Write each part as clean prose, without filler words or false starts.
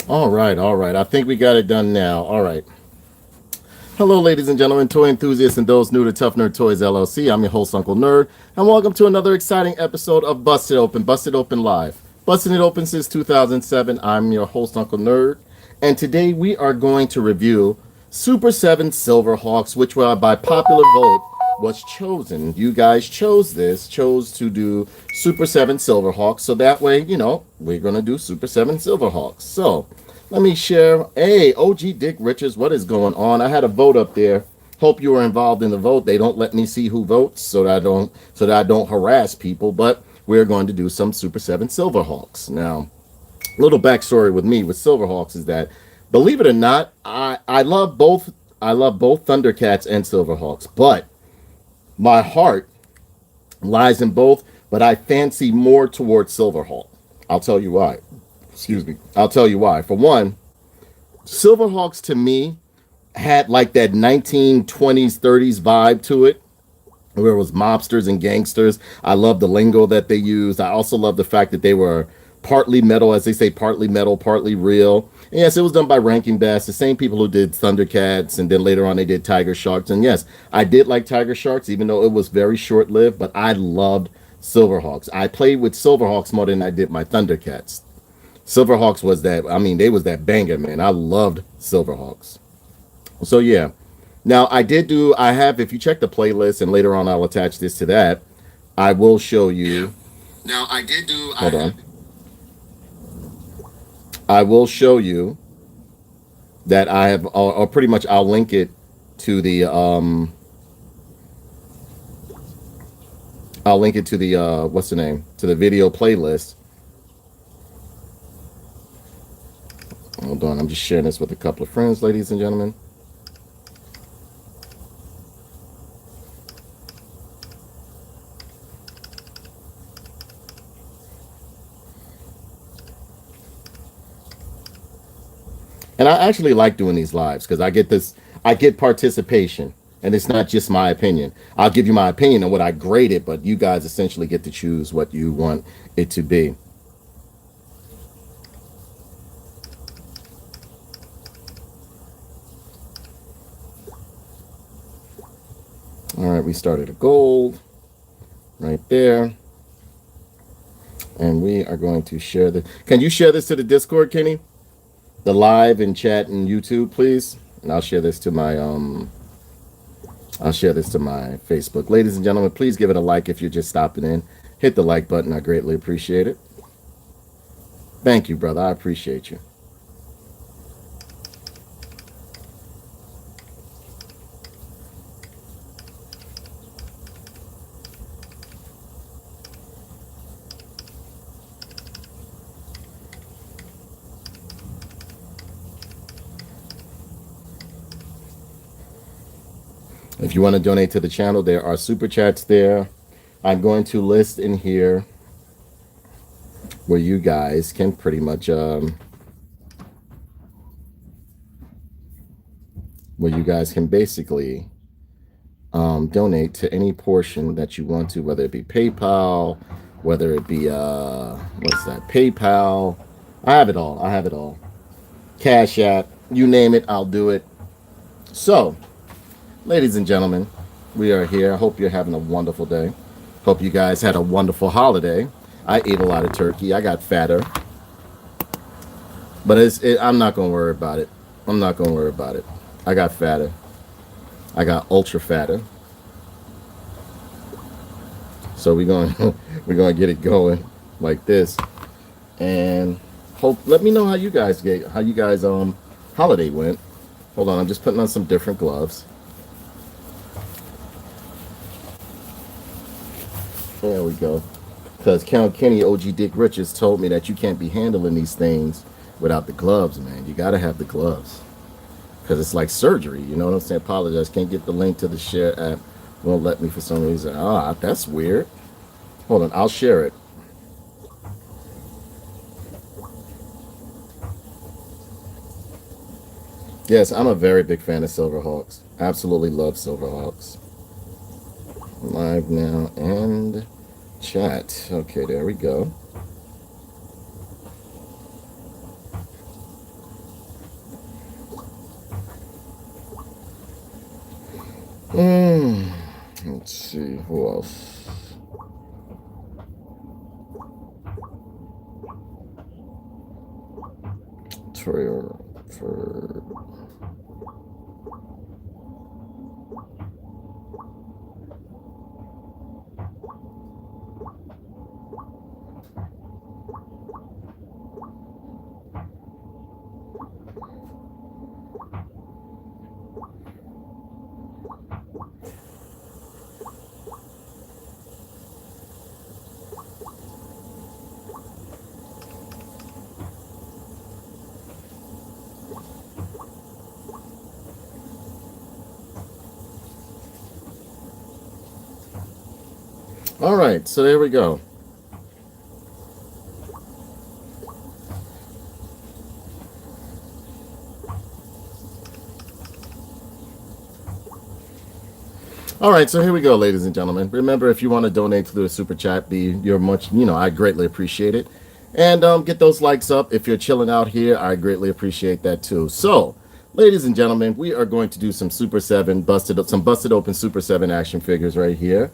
All right. I think we got it done now. All right. Hello, ladies and gentlemen, toy enthusiasts and those new to Tough Nerd Toys LLC. I'm your host, Uncle Nerd, and welcome to another exciting episode of Busted Open Live. Busting it open since 2007. I'm your host, Uncle Nerd, and today we are going to review Super 7 Silverhawks, which were by popular vote was chosen. You guys chose to do Super 7 Silverhawks, so that way, we're going to do Super 7 Silverhawks. So, let me share. Hey, OG Dick Richards, what is going on? I had a vote up there. Hope you were involved in the vote. They don't let me see who votes, so that I don't harass people. But we're going to do some Super 7 Silverhawks. Now, a little backstory with me with Silverhawks is that, believe it or not, I love both. I love both Thundercats and Silverhawks, but my heart lies in both. But I fancy more towards Silverhawk. I'll tell you why. Excuse me. I'll tell you why. For one, Silverhawks to me had like that 1920s, 30s vibe to it, where it was mobsters and gangsters. I love the lingo that they used. I also love the fact that they were partly metal, as they say, partly metal, partly real. And yes, it was done by Rankin Bass, the same people who did Thundercats, and then later on they did Tiger Sharks. And yes, I did like Tiger Sharks, even though it was very short lived, but I loved Silverhawks. I played with Silverhawks more than I did my Thundercats. Silverhawks was that, I mean, they was that banger, man. I loved Silverhawks. So yeah. Now I have, if you check the playlist, and later on I'll attach this to that, I will show you. Now I did do, hold on. I will show you that I have, or pretty much I'll link it to the, I'll link it to the, what's the name? To the video playlist. Hold on, I'm just sharing this with a couple of friends, ladies and gentlemen. And I actually like doing these lives because I get participation, and it's not just my opinion. I'll give you my opinion on what I grade it, but you guys essentially get to choose what you want it to be. All right, we started a gold right there. And we are going to share this. Can you share this to the Discord, Kenny? The live and chat and YouTube, please. And I'll share this to my Facebook. Ladies and gentlemen, please give it a like if you're just stopping in. Hit the like button. I greatly appreciate it. Thank you, brother. I appreciate you. If you want to donate to the channel, there are super chats there. I'm going to list in here where you guys can pretty much where you guys can basically donate to any portion that you want to, whether it be PayPal, whether it be what's that, PayPal. I have it all. I have it all. Cash App, you name it, I'll do it. So, ladies and gentlemen, we are here. I hope you're having a wonderful day. Hope you guys had a wonderful holiday. I ate a lot of turkey. I got fatter. But I'm not going to worry about it. I'm not going to worry about it. I got fatter. I got ultra fatter. So we're going we're going to get it going like this. And let me know how you guys holiday went. Hold on, I'm just putting on some different gloves. There we go. Because Count Kenny, OG Dick Richards, told me that you can't be handling these things without the gloves, man. You got to have the gloves. Because it's like surgery, you know what I'm saying? Apologize, can't get the link to the share app. Won't let me for some reason. Ah, that's weird. Hold on, I'll share it. Yes, I'm a very big fan of Silverhawks. Absolutely love Silverhawks. Live now and chat. Okay, there we go. for all right, so there we go. All right, so here we go, ladies and gentlemen. Remember, if you want to donate through the super chat, you're much, I greatly appreciate it. And get those likes up. If you're chilling out here, I greatly appreciate that too. So, ladies and gentlemen, we are going to do some Super 7 busted open Super 7 action figures right here.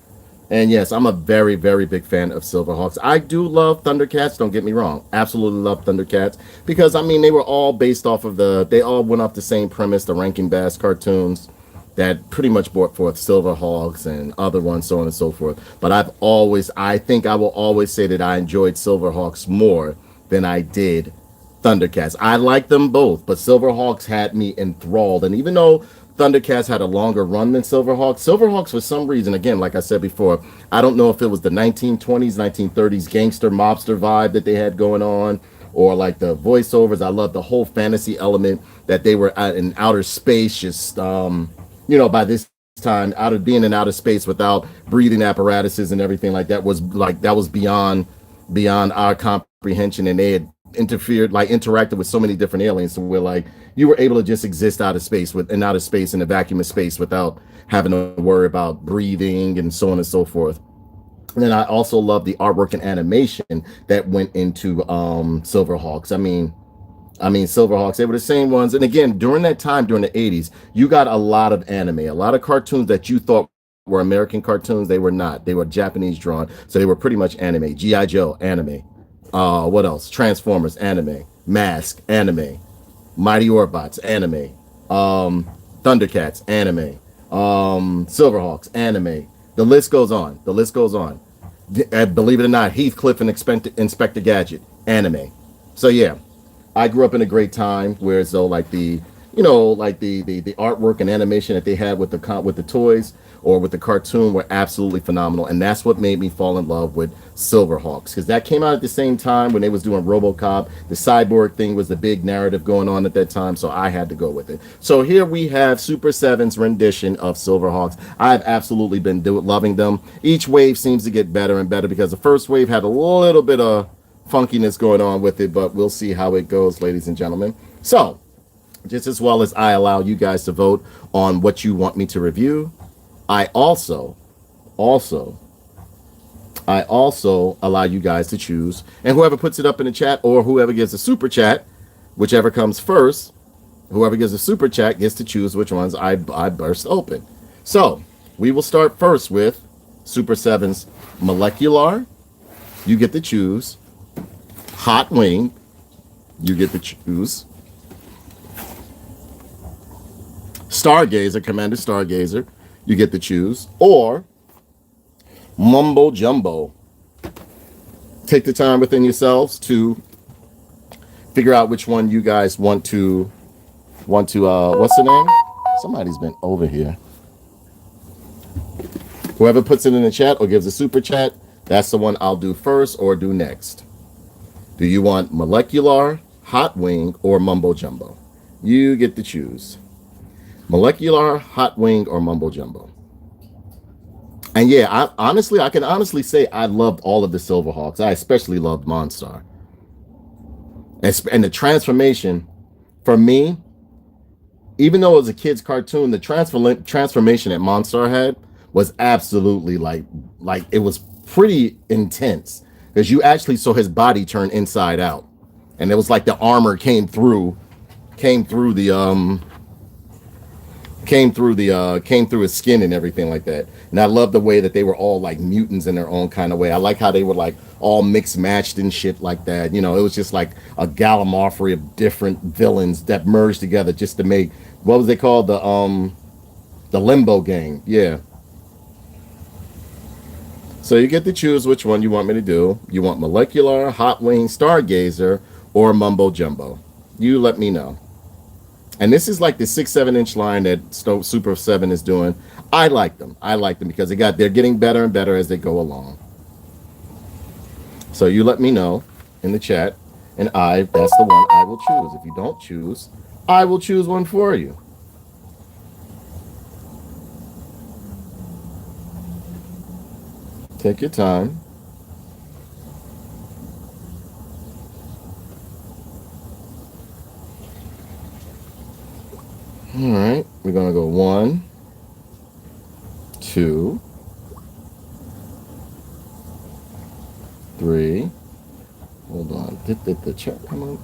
And yes, I'm a very, very big fan of Silverhawks. I do love Thundercats, don't get me wrong. Absolutely love Thundercats. Because, I mean, they were all based off of they all went off the same premise, the Rankin Bass cartoons that pretty much brought forth Silverhawks and other ones, so on and so forth. But I think I will always say that I enjoyed Silverhawks more than I did Thundercats. I like them both, but Silverhawks had me enthralled. And even though Thundercats had a longer run than Silverhawks for some reason, again, like I said before, I don't know if it was the 1920s, 1930s gangster mobster vibe that they had going on, or like the voiceovers. I love the whole fantasy element that they were in outer space, just by this time, being in outer space without breathing apparatuses and everything like that was beyond our comprehension, and they had interacted with so many different aliens, so we're like, you were able to just exist out of space in a vacuum of space without having to worry about breathing and so on and so forth. And then I also love the artwork and animation that went into Silverhawks. I mean, Silverhawks, they were the same ones. And again, during that time, during the 80s, you got a lot of anime, a lot of cartoons that you thought were American cartoons. They were not. They were Japanese drawn. So they were pretty much anime. G.I. Joe, anime. What else? Transformers, anime. Mask, anime. Mighty Orbots, anime. Thundercats, anime. Silverhawks, anime. The list goes on. Believe it or not, Heathcliff and Inspector Gadget, anime. So yeah. I grew up in a great time, whereas though like the artwork and animation that they had with the toys or with the cartoon were absolutely phenomenal, and that's what made me fall in love with Silverhawks, because that came out at the same time when they was doing RoboCop. The cyborg thing was the big narrative going on at that time, so I had to go with it. So here we have Super 7's rendition of Silverhawks. I've absolutely been loving them. Each wave seems to get better and better, because the first wave had a little bit of funkiness going on with it, but we'll see how it goes, ladies and gentlemen. So, just as well as I allow you guys to vote on what you want me to review, I also allow you guys to choose, and whoever puts it up in the chat or whoever gives a super chat, whichever comes first, whoever gives a super chat gets to choose which ones I burst open. So, we will start first with Super 7's Mo-Lec-U-Lar. You get to choose. Hotwing, you get to choose. Stargazer, Commander Stargazer, you get to choose. Or Mumbo Jumbo. Take the time within yourselves to figure out which one you guys want to what's the name? Somebody's been over here. Whoever puts it in the chat or gives a super chat, that's the one I'll do first or do next. Do you want Mo-Lec-U-Lar, Hotwing, or Mumbo Jumbo? You get to choose. Mo-Lec-U-Lar, Hotwing, or Mumbo Jumbo. And yeah, I can honestly say I loved all of the Silverhawks. I especially loved Monstar. And the transformation, for me, even though it was a kid's cartoon, the transformation that Monstar had was absolutely like it was pretty intense. Because you actually saw his body turn inside out, and it was like the armor came through the came through his skin and everything like that. And I love the way that they were all like mutants in their own kind of way. I like how they were like all mixed matched and shit like that. You know, it was just like a gallimaufry of different villains that merged together just to make, what was they called, the Limbo Gang. Yeah. So you get to choose which one you want me to do. You want Mo-Lec-U-Lar, Hotwing, Stargazer, or Mumbo Jumbo. You let me know. And this is like the 6-7 inch line that Super 7 is doing. I like them. I like them because they're getting better and better as they go along. So you let me know in the chat, and that's the one I will choose. If you don't choose, I will choose one for you. Take your time. All right, we're gonna go 1, 2, 3. Hold on, did the chat come up?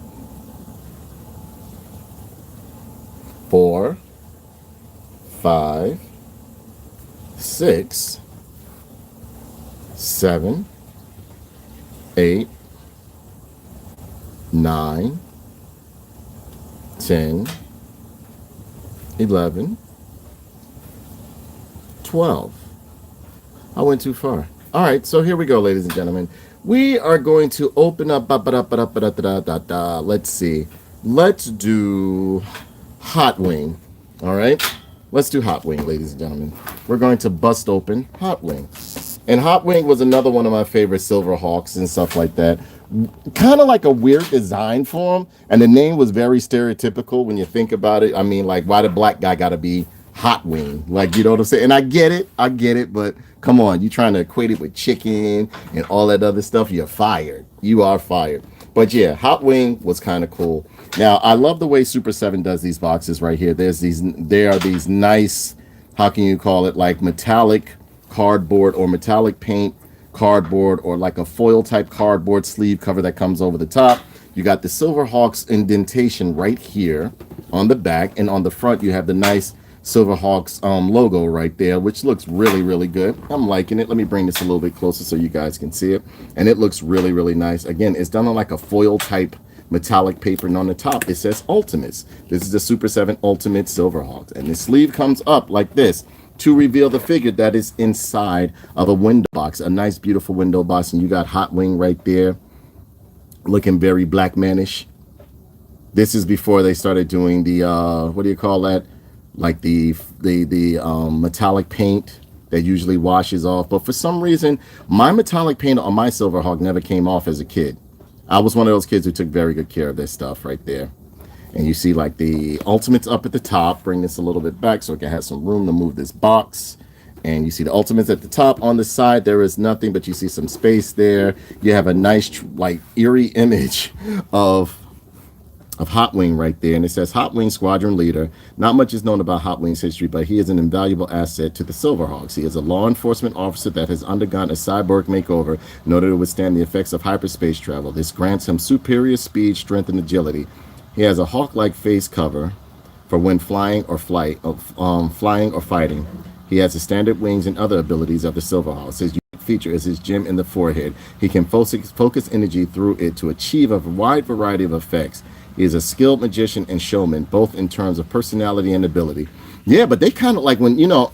4, 5, 6, 7, 8, 9, 10, 11, 12. I went too far. All right, so here we go, ladies and gentlemen. We are going to open up. Let's see. Let's do Hotwing. All right, let's do Hotwing, ladies and gentlemen. We're going to bust open Hotwing. And Hotwing was another one of my favorite Silverhawks and stuff like that. Kind of like a weird design for him. And the name was very stereotypical when you think about it. I mean, like, why the black guy got to be Hotwing? Like, you know what I'm saying? And I get it. But come on, you trying to equate it with chicken and all that other stuff. You're fired. You are fired. But yeah, Hotwing was kind of cool. Now, I love the way Super 7 does these boxes right here. There are these nice, how can you call it, like metallic cardboard or metallic paint cardboard, or like a foil type cardboard sleeve cover that comes over the top. You got the Silverhawks indentation right here on the back, and on the front you have the nice Silverhawks logo right there, which looks really, really good. I'm liking it. Let me bring this a little bit closer so you guys can see it. And it looks really, really nice. Again, it's done on like a foil type metallic paper, and on the top it says Ultimates. This is the Super 7 Ultimate Silverhawks, and the sleeve comes up like this to reveal the figure that is inside of a window box, a nice beautiful window box. And you got Hotwing right there looking very black manish. This is before they started doing the what do you call that, like the metallic paint that usually washes off. But for some reason my metallic paint on my Silverhawk never came off as a kid. I was one of those kids who took very good care of this stuff right there. And you see like the Ultimates up at the top. Bring this a little bit back so it can have some room to move this box. And you see the Ultimates at the top. On the side there is nothing, but you see some space there. You have a nice like eerie image of Hotwing right there, and it says Hotwing Squadron Leader. Not much is known about Hotwing's history, but he is an invaluable asset to the Silverhawks. He is a law enforcement officer that has undergone a cyborg makeover in order to withstand the effects of hyperspace travel. This grants him superior speed, strength, and agility. He has a hawk-like face cover for when flying or fighting. He has the standard wings and other abilities of the Silverhawks. His unique feature is his gem in the forehead. He can focus energy through it to achieve a wide variety of effects. He is a skilled magician and showman, both in terms of personality and ability. Yeah, but they kind of like when, you know,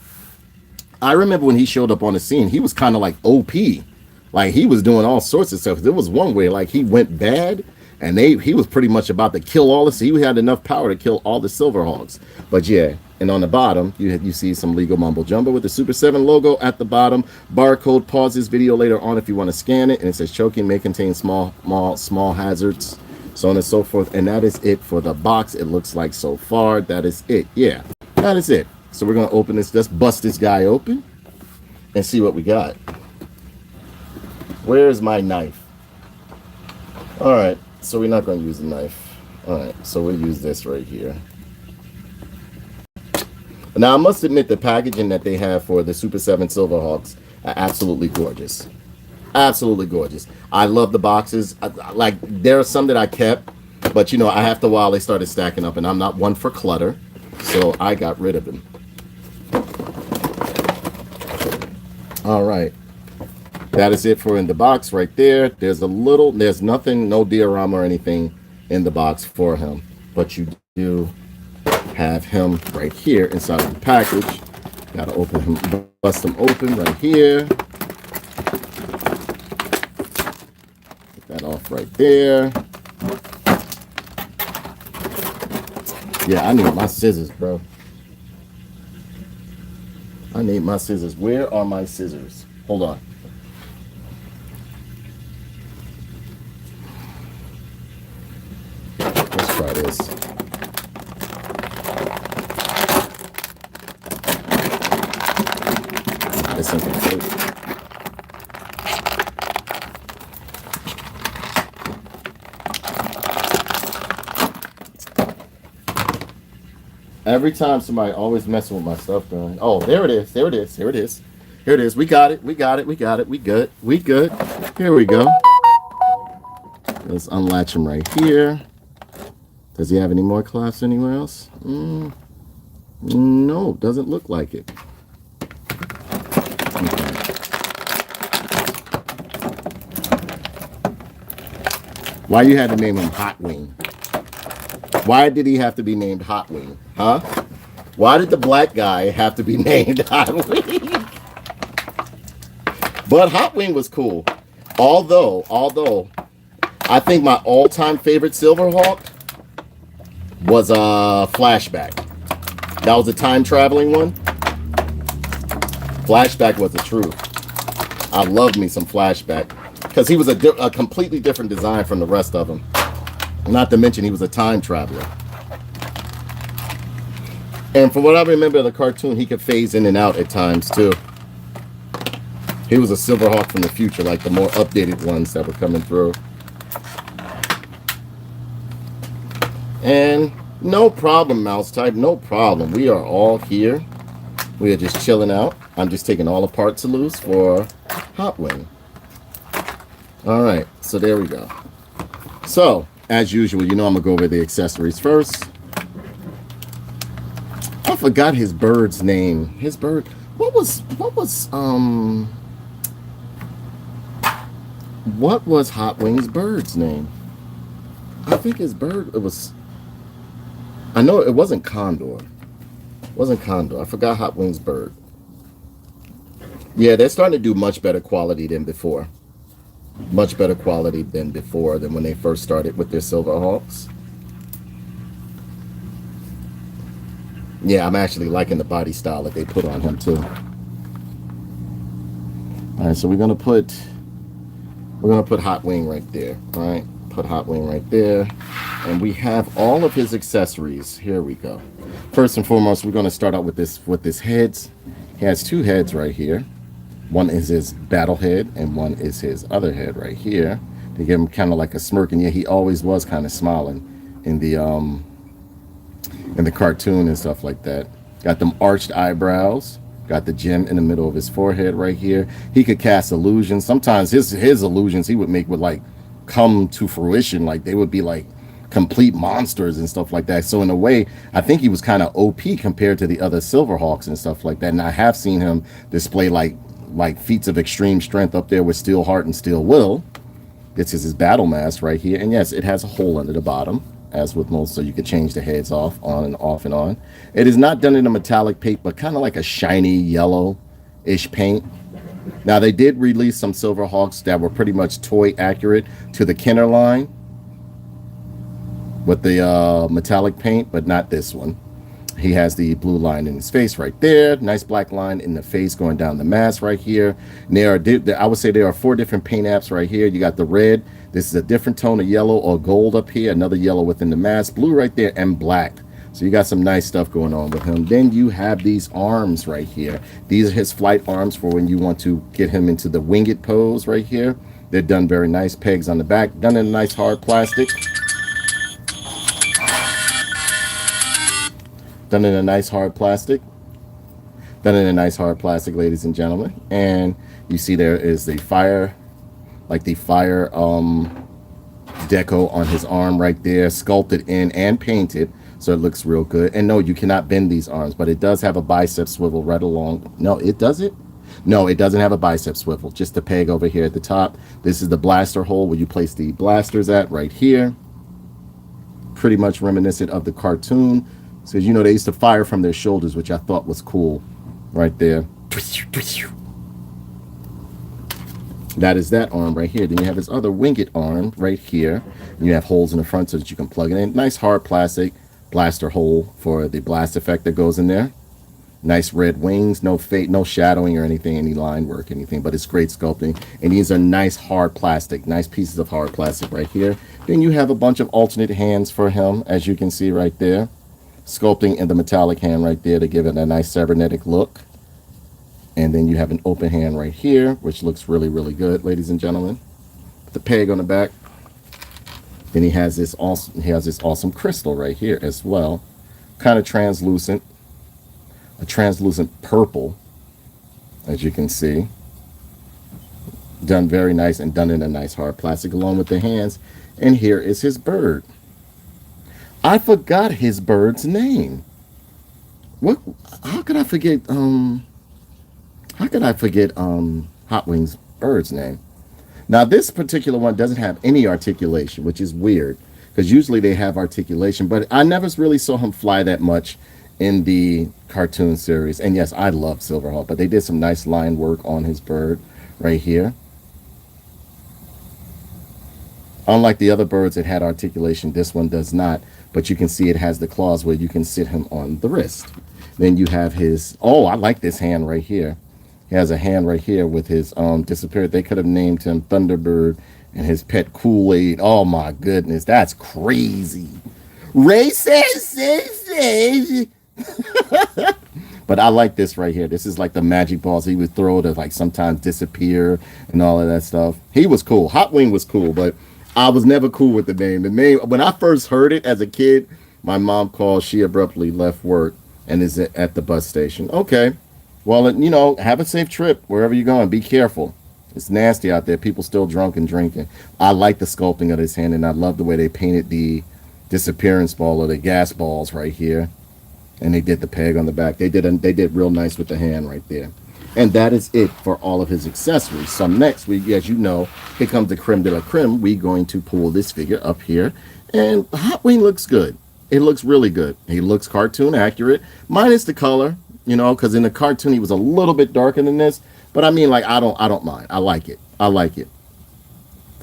I remember when he showed up on the scene, he was kind of like OP. Like he was doing all sorts of stuff. There was one way like he went bad, and he was pretty much about to kill all this. He had enough power to kill all the Silverhawks. But yeah, and on the bottom, you see some legal Mumbo Jumbo with the Super 7 logo at the bottom. Barcode. Pause this video later on if you want to scan it. And it says choking may contain small hazards, so on and so forth. And that is it for the box. It looks like so far. That is it. Yeah, that is it. So we're going to open this. Let's bust this guy open and see what we got. Where's my knife? All right. So we're not going to use the knife. All right, so we'll use this right here. Now, I must admit the packaging that they have for the Super 7 Silverhawks are absolutely gorgeous. Absolutely gorgeous. I love the boxes. Like, there are some that I kept, but, you know, after a while they started stacking up, and I'm not one for clutter, so I got rid of them. All right. That is it for in the box right there. There's nothing, no diorama or anything in the box for him. But you do have him right here inside of the package. Gotta open him, bust him open right here. Get that off right there. Yeah, I need my scissors, bro. I need my scissors. Where are my scissors? Hold on. Let's try this. This incomplete. Every time somebody always messing with my stuff, going, oh, there it is, there it is, here it is, here it is. We got it, we got it, we got it, we good, we good. Here we go. Let's unlatch him right here. Does he have any more clasps anywhere else? No, doesn't look like it. Okay. Why you had to name him Hotwing? Why did he have to be named Hotwing? Huh? Why did the black guy have to be named Hotwing? But Hotwing was cool. Although, I think my all-time favorite Silverhawk was Flashback. That was a time-traveling one. Flashback was the truth. I loved me some Flashback. Because he was a completely different design from the rest of them. Not to mention he was a time traveler. And from what I remember of the cartoon, he could phase in and out at times too. He was a Silverhawk from the future, like the more updated ones that were coming through. And no problem, Mouse Type, no problem. We are all here. We are just chilling out. I'm just taking all the parts loose for Hotwing. All right, so there we go. So, as usual, you know I'm gonna go over the accessories first. I forgot his bird's name. His bird. What was Hotwing's bird's name? I think his bird. It was. I know it wasn't Condor. It wasn't Condor. I forgot Hotwing's bird. Yeah, they're starting to do much better quality than before. Much better quality than before, than when they first started with their Silverhawks. Yeah, I'm actually liking the body style that they put on him too. All right, so we're gonna put Hotwing right there. All right, put Hotwing right there, and we have all of his accessories. Here we go. First and foremost, we're gonna start out with his heads. He has two heads right here. One is his battle head, and one is his other head right here. To give him kind of like a smirk, and yeah, he always was kind of smiling in the cartoon and stuff like that. Got them arched eyebrows. Got the gem in the middle of his forehead right here. He could cast illusions. Sometimes his illusions he would make would like come to fruition, like they would be like complete monsters and stuff like that. So in a way, I think he was kind of OP compared to the other Silverhawks and stuff like that. And I have seen him display like feats of extreme strength up there with Steel Heart and Steel Will. This is his battle mask right here, and yes, it has a hole under the bottom, as with most, so you can change the heads off, on and off and on. It is not done in a metallic paint, but kind of like a shiny yellow-ish paint. Now, they did release some Silverhawks that were pretty much toy accurate to the Kenner line with the metallic paint, but not this one. He has the blue line in his face right there. Nice black line in the face going down the mask right here. And I would say there are 4 different paint apps right here. You got the red. This is a different tone of yellow or gold up here. Another yellow within the mask. Blue right there and black. So you got some nice stuff going on with him. Then you have these arms right here. These are his flight arms for when you want to get him into the winged pose right here. They're done very nice. Pegs on the back. Done in a nice hard plastic. Done in a nice hard plastic. Done in a nice hard plastic, ladies and gentlemen. And you see there is the fire, like the fire deco on his arm right there, sculpted in and painted, so it looks real good. And no, you cannot bend these arms, but it does have a bicep swivel right along. No, it doesn't. No, it doesn't have a bicep swivel, just the peg over here at the top. This is the blaster hole where you place the blasters at right here. Pretty much reminiscent of the cartoon. So, you know, they used to fire from their shoulders, which I thought was cool right there. That is that arm right here. Then you have his other winged arm right here. And you have holes in the front so that you can plug it in. Nice hard plastic blaster hole for the blast effect that goes in there. Nice red wings, no fade, no shadowing or anything, any line work, anything, but it's great sculpting. And these are nice hard plastic, nice pieces of hard plastic right here. Then you have a bunch of alternate hands for him, as you can see right there. Sculpting in the metallic hand right there to give it a nice cybernetic look. And then you have an open hand right here, which looks really, really good, ladies and gentlemen. The peg on the back. Then he has this awesome crystal right here as well. Kind of translucent. A translucent purple, as you can see. Done very nice and done in a nice hard plastic along with the hands. And here is his bird. I forgot his bird's name. What? How could I forget? Hotwing's bird's name? Now this particular one doesn't have any articulation, which is weird because usually they have articulation. But I never really saw him fly that much in the cartoon series. And yes, I love Silverhawk, but they did some nice line work on his bird right here. Unlike the other birds that had articulation, this one does not, but you can see it has the claws where you can sit him on the wrist. Then you have his, oh, I like this hand right here. He has a hand right here with his disappeared. They could have named him Thunderbird and his pet Kool-Aid. Oh my goodness, that's crazy. Racist. But I like this right here. This is like the magic balls he would throw to like sometimes disappear and all of that stuff. He was cool. Hotwing was cool, but I was never cool with the name. The name, when I first heard it as a kid, my mom called, she abruptly left work and is at the bus station. Okay, well, you know, have a safe trip wherever you're going. Be careful. It's nasty out there. People still drunk and drinking. I like the sculpting of his hand, and I love the way they painted the disappearance ball or the gas balls right here. And they did the peg on the back. They did real nice with the hand right there. And that is it for all of his accessories. So next, as you know, here comes the creme de la creme. We're going to pull this figure up here. And Hotwing looks good. It looks really good. He looks cartoon accurate, minus the color, you know, because in the cartoon he was a little bit darker than this. But I mean, like, I don't mind. I like it. I like it.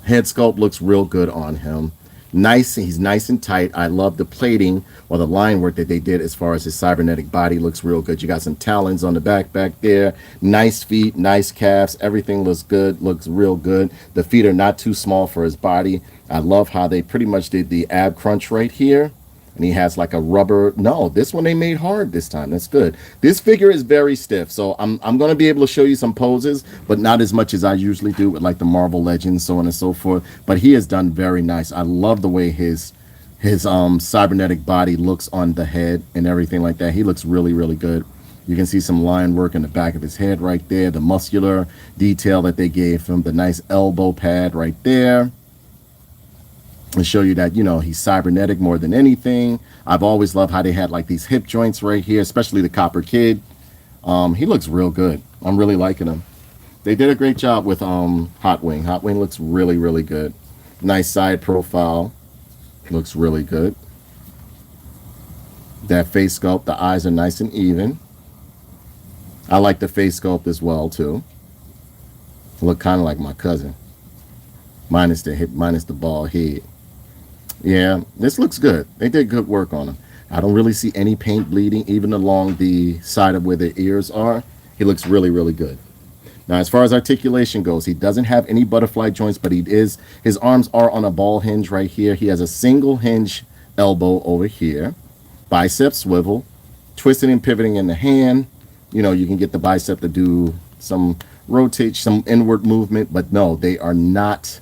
Head sculpt looks real good on him. Nice, he's nice and tight. I love the plating or the line work that they did as far as his cybernetic body looks real good. You got some talons on the back there. Nice feet, nice calves. Everything looks good, looks real good. The feet are not too small for his body. I love how they pretty much did the ab crunch right here. And he has like a rubber. No, this one they made hard this time. That's good. This figure is very stiff. So I'm going to be able to show you some poses, but not as much as I usually do with like the Marvel Legends, so on and so forth. But he has done very nice. I love the way his cybernetic body looks on the head and everything like that. He looks really, really good. You can see some line work in the back of his head right there. The muscular detail that they gave him. The nice elbow pad right there. And show you that, you know, he's cybernetic more than anything. I've always loved how they had like these hip joints right here, especially the Copper Kid. He looks real good. I'm really liking him. They did a great job with Hotwing. Hotwing looks really, really good. Nice side profile. Looks really good. That face sculpt, the eyes are nice and even. I like the face sculpt as well too. Look kind of like my cousin. Minus the hip, minus the bald head. Yeah, this looks good. They did good work on him. I don't really see any paint bleeding, even along the side of where the ears are. He looks really, really good. Now, as far as articulation goes, he doesn't have any butterfly joints, but his arms are on a ball hinge right here. He has a single hinge elbow over here. Bicep swivel. Twisting and pivoting in the hand. You know, you can get the bicep to do some rotate, some inward movement, but no, they are not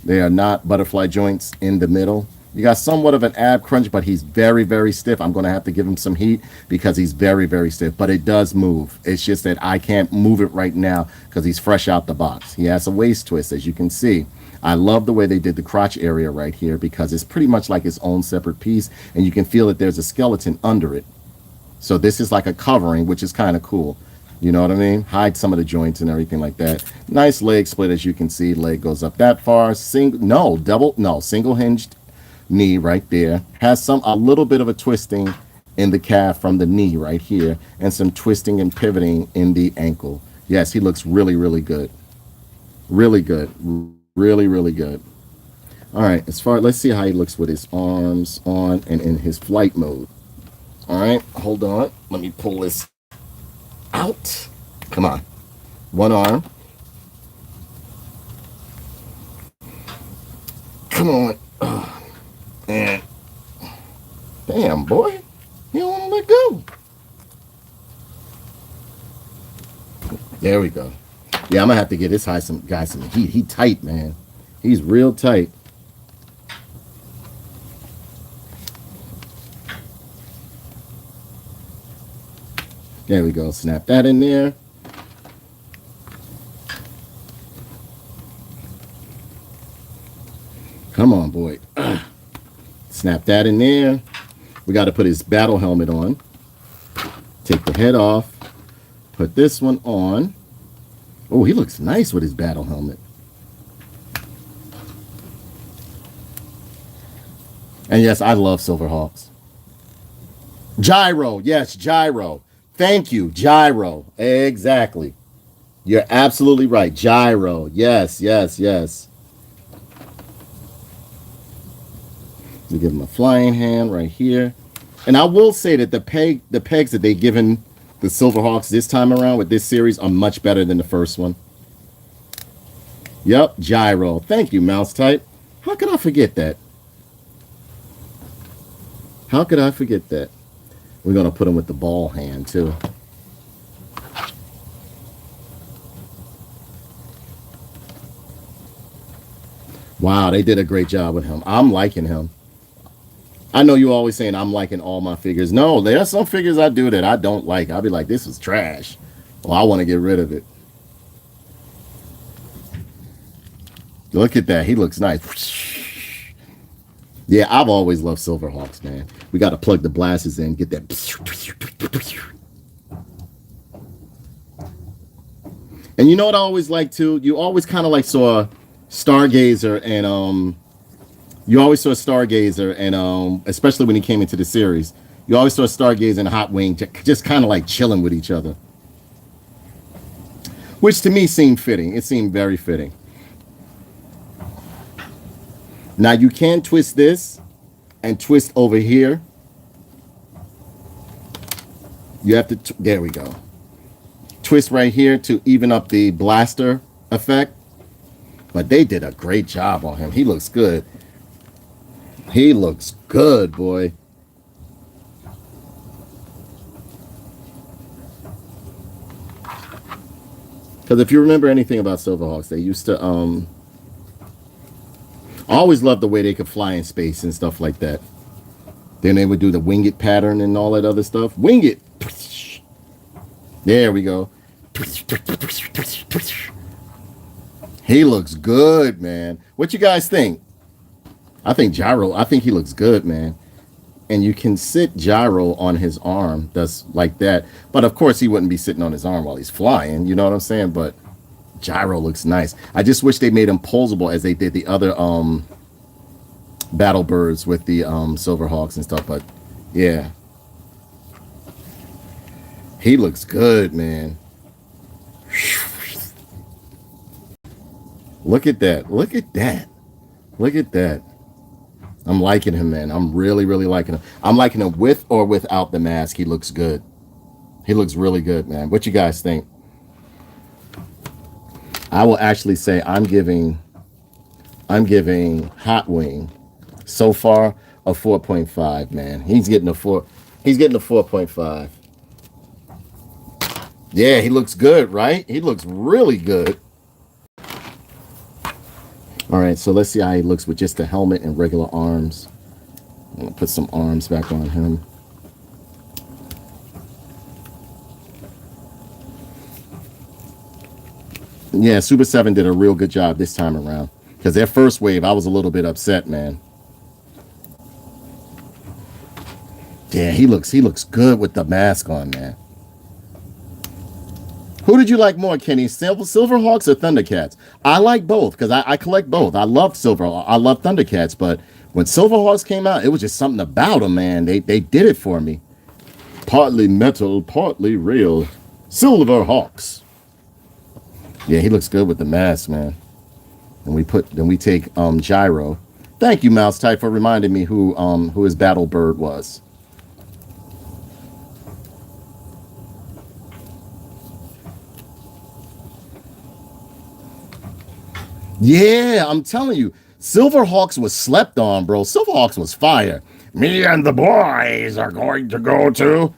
butterfly joints in the middle. You got somewhat of an ab crunch, but he's very, very stiff. I'm going to have to give him some heat because he's very, very stiff, but it does move. It's just that I can't move it right now because he's fresh out the box. He has a waist twist, as you can see. I love the way they did the crotch area right here because it's pretty much like its own separate piece, and you can feel that there's a skeleton under it. So this is like a covering, which is kind of cool. You know what I mean? Hide some of the joints and everything like that. Nice leg split, as you can see. Leg goes up that far. Single hinged knee right there. Has a little bit of a twisting in the calf from the knee right here, and some twisting and pivoting in the ankle. Yes, he looks really, really good. Really good. Really, really good. All right, let's see how he looks with his arms on and in his flight mode. All right, hold on. Let me pull this out. Come on. One arm. Come on. And damn, boy. You don't want to let go. There we go. Yeah, I'm going to have to get this guy some heat. He tight, man. He's real tight. There we go. Snap that in there. Come on, boy. Snap that in there. We got to put his battle helmet on. Take the head off. Put this one on. Oh, he looks nice with his battle helmet. And yes, I love Silverhawks. Gyro. Yes, gyro. Thank you, gyro. Exactly. You're absolutely right. Gyro. Yes, yes, yes. We give him a flying hand right here. And I will say that the pegs that they've given the Silverhawks this time around with this series are much better than the first one. Yep, gyro. Thank you, Mouse Type. How could I forget that? How could I forget that? We're going to put him with the ball hand, too. Wow, they did a great job with him. I'm liking him. I know you're always saying I'm liking all my figures. No, there are some figures I do that I don't like. I'll be like, this is trash. Well, I want to get rid of it. Look at that. He looks nice. Yeah, I've always loved Silverhawks, man. We got to plug the blasters in, get that. And you know what I always like too? You always kind of like saw Stargazer and you always saw Stargazer and especially when he came into the series, you always saw Stargazer and Hotwing just kind of like chilling with each other. Which to me seemed fitting. It seemed very fitting. Now you can twist this and twist over here. You have to, there we go. Twist right here to even up the blaster effect. But they did a great job on him. He looks good. He looks good, boy. Because if you remember anything about Silverhawks, they used to, I always loved the way they could fly in space and stuff like that. Then they would do the wing it pattern and all that other stuff. Wing it. There we go. He looks good, man. What you guys think? I think he looks good, man. And you can sit Gyro on his arm. That's like that. But of course, he wouldn't be sitting on his arm while he's flying. You know what I'm saying? But Gyro looks nice. I just wish they made him posable as they did the other battle birds with the Silverhawks and stuff. But yeah, he looks good, man. Look at that. Look at that. Look at that. I'm liking him, man. I'm really, really liking him. I'm liking him with or without the mask. He looks good. He looks really good, man. What you guys think? I will actually say I'm giving Hotwing so far a 4.5, man. He's getting a 4.5. Yeah, he looks good, right? He looks really good. All right, so let's see how he looks with just the helmet and regular arms. I'm gonna put some arms back on him. Yeah, Super7 did a real good job this time around. Because their first wave, I was a little bit upset, man. Yeah, he looks good with the mask on, man. Who did you like more, Kenny? Silverhawks or Thundercats? I like both because I collect both. I love I love Thundercats, but when Silverhawks came out, it was just something about them, man. They did it for me. Partly metal, partly real. Silverhawks. Yeah, he looks good with the mask, man. And we take Gyro. Thank you, Mouse Type, for reminding me who his battle bird was. Yeah, I'm telling you, Silverhawks was slept on, bro. Silverhawks was fire. Me and the boys are going to go to.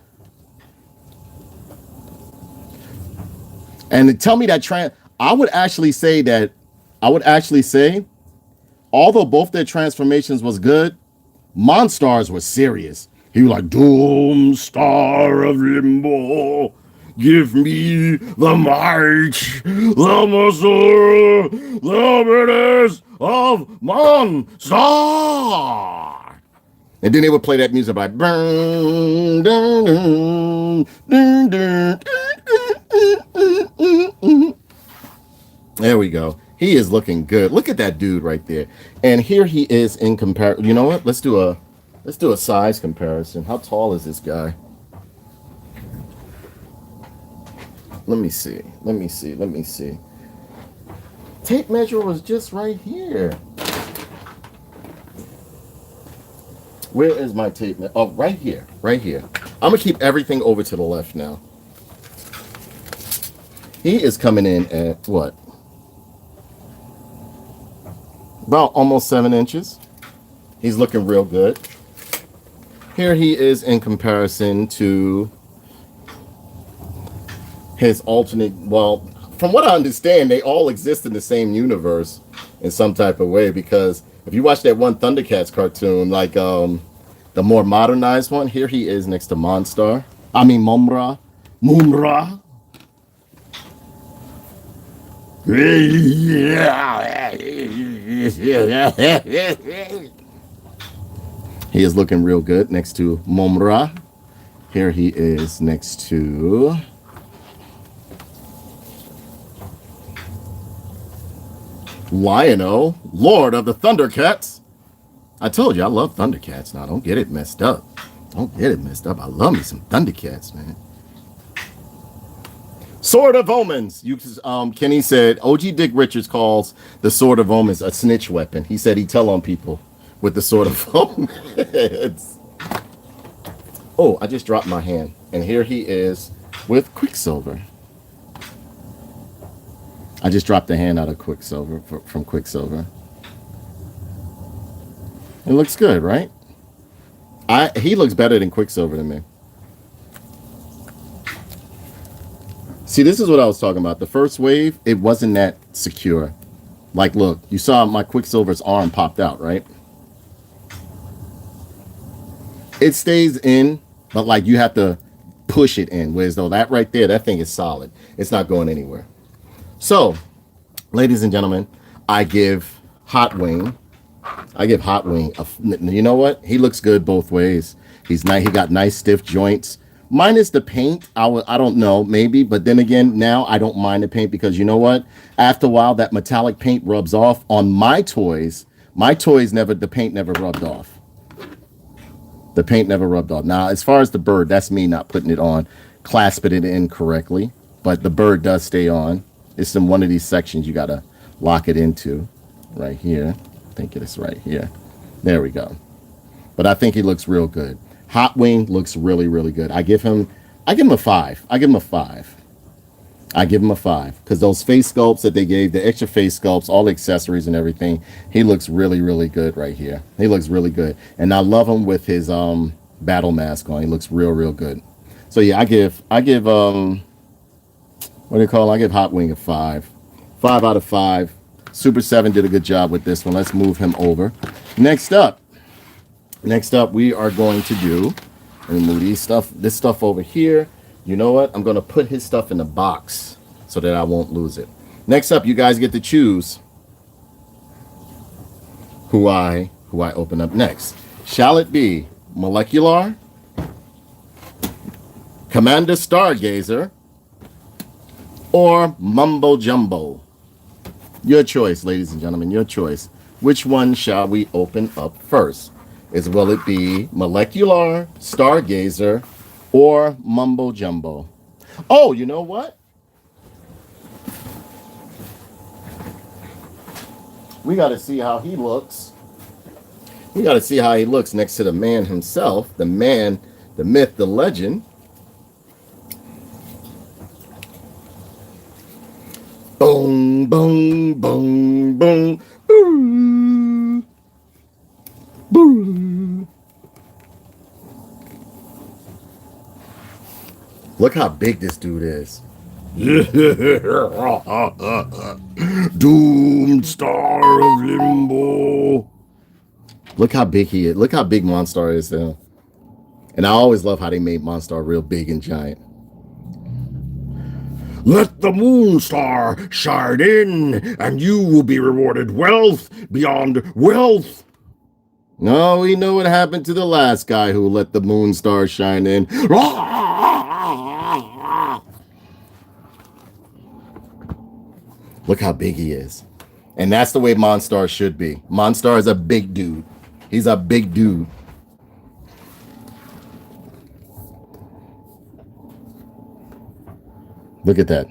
And tell me that I would actually say, although both their transformations was good, Monstars was serious. He was like, Doom Star of Limbo. Give me the might, the muscle, the menace of Monstar. And then they would play that music like burn, dun, dun, dun, dun. There we go. He is looking good. Look at that dude right there. And here he is in comparison. You know what? Let's do a size comparison. How tall is this guy? Let me see. Tape measure was just right here. Where is my tape measure? Oh, right here. I'm going to keep everything over to the left now. He is coming in at what? About almost 7 inches. He's looking real good. Here he is in comparison to his alternate, well, from what I understand, they all exist in the same universe in some type of way, because if you watch that one Thundercats cartoon, like the more modernized one, here he is next to Mumra. He is looking real good next to Mumra. Here he is next to Lion-O, Lord of the Thundercats. I told you I love Thundercats now. Don't get it messed up. I love me some Thundercats, man. Sword of Omens. Kenny said OG Dick Richards calls the Sword of Omens a snitch weapon. He said he'd tell on people with the Sword of Omens. Oh, I just dropped my hand. And here he is with Quicksilver. I just dropped the hand out of Quicksilver from Quicksilver. It looks good, right? He looks better than Quicksilver to me. See, this is what I was talking about. The first wave, it wasn't that secure. Like, look, you saw my Quicksilver's arm popped out, right? It stays in, but like you have to push it in. Whereas though that right there, that thing is solid. It's not going anywhere. So, ladies and gentlemen, I give Hotwing. You know what? He looks good both ways. He's nice. He got nice stiff joints. Minus the paint, I don't know, maybe. But then again, now I don't mind the paint because you know what? After a while, that metallic paint rubs off on my toys. The paint never rubbed off. The paint never rubbed off. Now, as far as the bird, that's me not putting it on, clasping it in correctly. But the bird does stay on. It's in one of these sections you got to lock it into right here. I think it is right here. There we go. But I think he looks real good. Hotwing looks really, really good. I give him a 5. I give him a 5 because those face sculpts that they gave, the extra face sculpts, all the accessories and everything, he looks really, really good right here. He looks really good. And I love him with his battle mask on. He looks real, real good. So yeah, I give what do you call it? I give Hotwing a 5. 5 out of 5. Super7 did a good job with this one. Let's move him over. Next up, we are going to do, let me move this stuff over here. You know what? I'm going to put his stuff in the box so that I won't lose it. Next up, you guys get to choose who I open up next. Shall it be Mo-Lec-U-Lar, Commander Stargazer, or Mumbo Jumbo? Your choice, ladies and gentlemen, your choice. Which one shall we open up first? Will it be Mo-Lec-U-Lar, Stargazer, or Mumbo Jumbo? Oh, you know what? We got to see how he looks. We got to see how he looks next to the man himself, the man, the myth, the legend. Boom, boom, boom, boom, boom, boom. Look how big this dude is. Doomed Star of Limbo. Look how big he is. Look how big Monstar is now. And I always love how they made Monstar real big and giant. Let the moon star shine in, and you will be rewarded wealth beyond wealth. No, we know what happened to the last guy who let the moon star shine in. Look how big he is. And that's the way Monstar should be. Monstar is a big dude. He's a big dude. Look at that.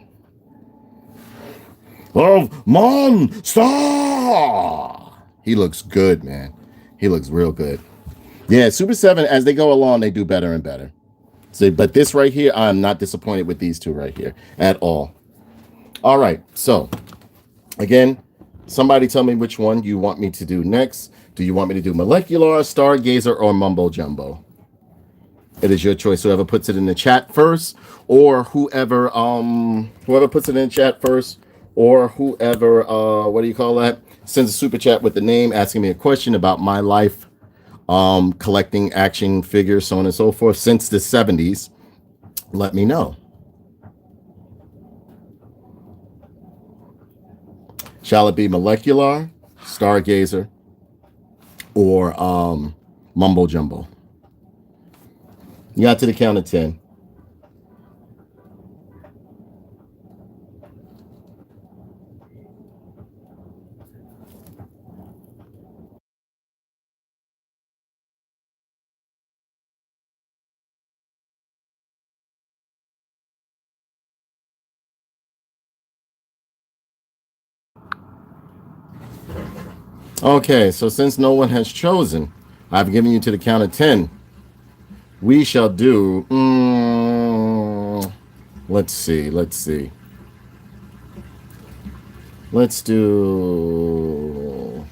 Of Monstar! He looks good, man. He looks real good. Yeah, Super 7, as they go along, they do better and better. So, but this right here, I'm not disappointed with these two right here at all. All right, so, again, somebody tell me which one you want me to do next. Do you want me to do Mo-Lec-U-Lar, Stargazer, or Mumbo Jumbo? It is your choice. Whoever puts it in the chat first, or whoever puts it in the chat first, or whoever what do you call that? Sends a super chat with the name, asking me a question about my life, collecting action figures, so on and so forth, since the 70s. Let me know. Shall it be Mo-Lec-U-Lar, Stargazer, or Mumbo Jumbo? You got to the count of 10. Okay, so since no one has chosen, I've given you to the count of 10. We shall do, let's see. Let's do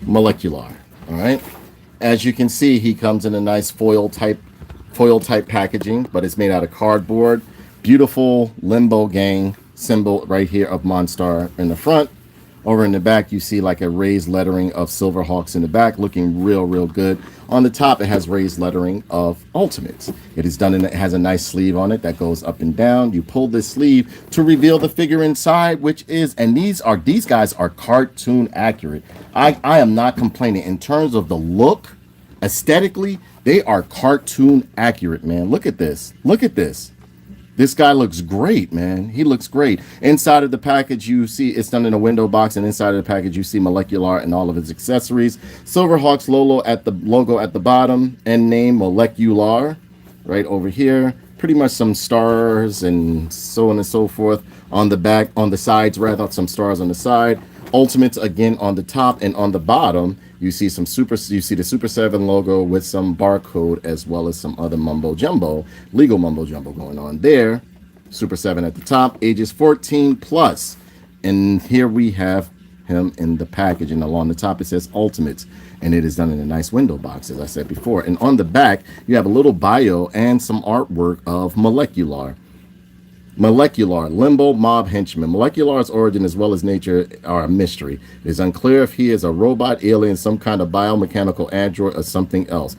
Mo-Lec-U-Lar, all right? As you can see, he comes in a nice foil type packaging, but it's made out of cardboard. Beautiful Limbo Gang symbol right here of Monstar in the front. Over in the back, you see like a raised lettering of Silverhawks in the back, looking real good. On the top, it has raised lettering of Ultimates. It is done it has a nice sleeve on it that goes up and down. You pull this sleeve to reveal the figure inside, which is, and these guys are cartoon accurate. I am not complaining in terms of the look, aesthetically. They are cartoon accurate, man. Look at this. Look at this. This guy looks great, man. He looks great. Inside of the package, you see it's done in a window box, and inside of the package, you see Mo-Lec-U-Lar and all of its accessories. Silverhawks logo at the bottom, and name Mo-Lec-U-Lar right over here. Pretty much some stars and so on and so forth on the back, on the sides rather, some stars on the side. Ultimates again on the top, and on the bottom you see the Super 7 logo with some barcode, as well as some other mumbo jumbo, legal mumbo jumbo going on there. Super 7 at the top, ages 14 plus, and here we have him in the package, and along the top it says Ultimates, and it is done in a nice window box, as I said before. And on the back you have a little bio and some artwork of Mo-Lec-U-Lar. Mo-Lec-U-Lar, Limbo Mob Henchman. Mo-Lec-U-Lar's origin as well as nature are a mystery. It is unclear if he is a robot, alien, some kind of biomechanical android, or something else.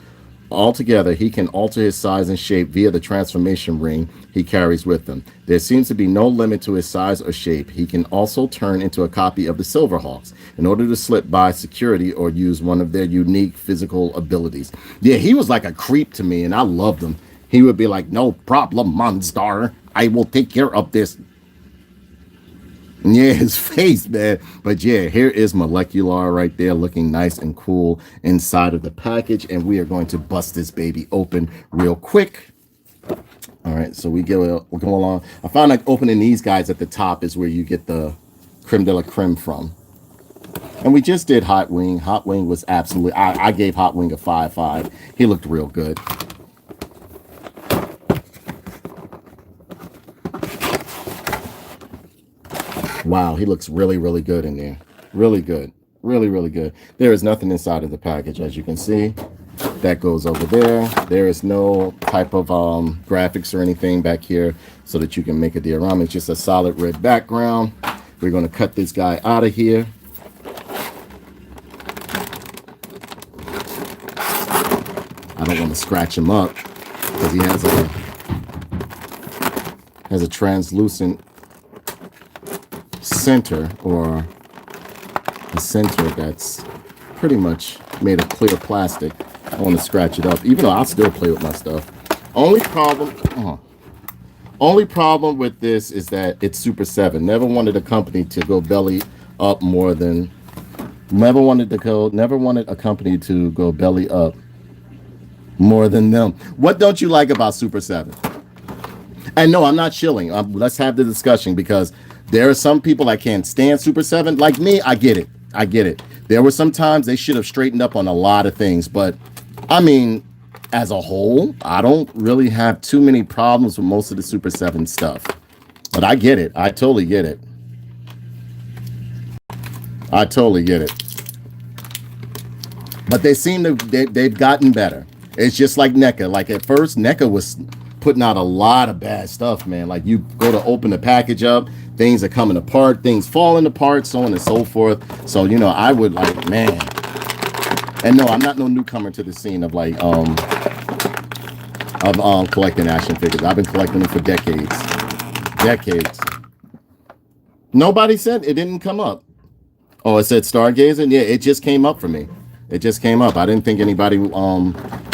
Altogether, he can alter his size and shape via the transformation ring he carries with him. There seems to be no limit to his size or shape. He can also turn into a copy of the Silverhawks in order to slip by security or use one of their unique physical abilities. Yeah, he was like a creep to me, and I loved him. He would be like, "No problem, Monstar. I will take care of this." Yeah, his face, man. But yeah, here is Mo-Lec-U-Lar right there looking nice and cool inside of the package. And we are going to bust this baby open real quick. All right, so we'll go along. I found like opening these guys at the top is where you get the creme de la creme from. And we just did Hotwing. Hotwing was absolutely, I gave Hotwing a 5.5. He looked real good. Wow, he looks really, really good in there. Really good. Really, really good. There is nothing inside of the package, as you can see. That goes over there. There is no type of graphics or anything back here so that you can make a diorama. It's just a solid red background. We're going to cut this guy out of here. I don't want to scratch him up because he has a translucent center, or a center that's pretty much made of clear plastic. I want to scratch it up, even though I'll still play with my stuff. Only problem with this is that it's Super7. Never wanted a company to go belly up more than, never wanted a company to go belly up more than them. What don't you like about Super7? And no, I'm not shilling. Let's have the discussion, because there are some people that can't stand Super7. Like me, I get it. I get it. There were some times they should have straightened up on a lot of things, but I mean, as a whole, I don't really have too many problems with most of the Super7 stuff. But I get it. I totally get it. I totally get it. But they seem to, they've gotten better. It's just like NECA. Like at first, NECA was putting out a lot of bad stuff, man. Like you go to open the package up, things are coming apart, things falling apart, so on and so forth. So, you know, I would like, man. And no, I'm not no newcomer to the scene of like, collecting action figures. I've been collecting them for decades. Decades. Nobody said it didn't come up. Oh, it said Stargazer? Yeah, it just came up for me. It just came up. I didn't think anybody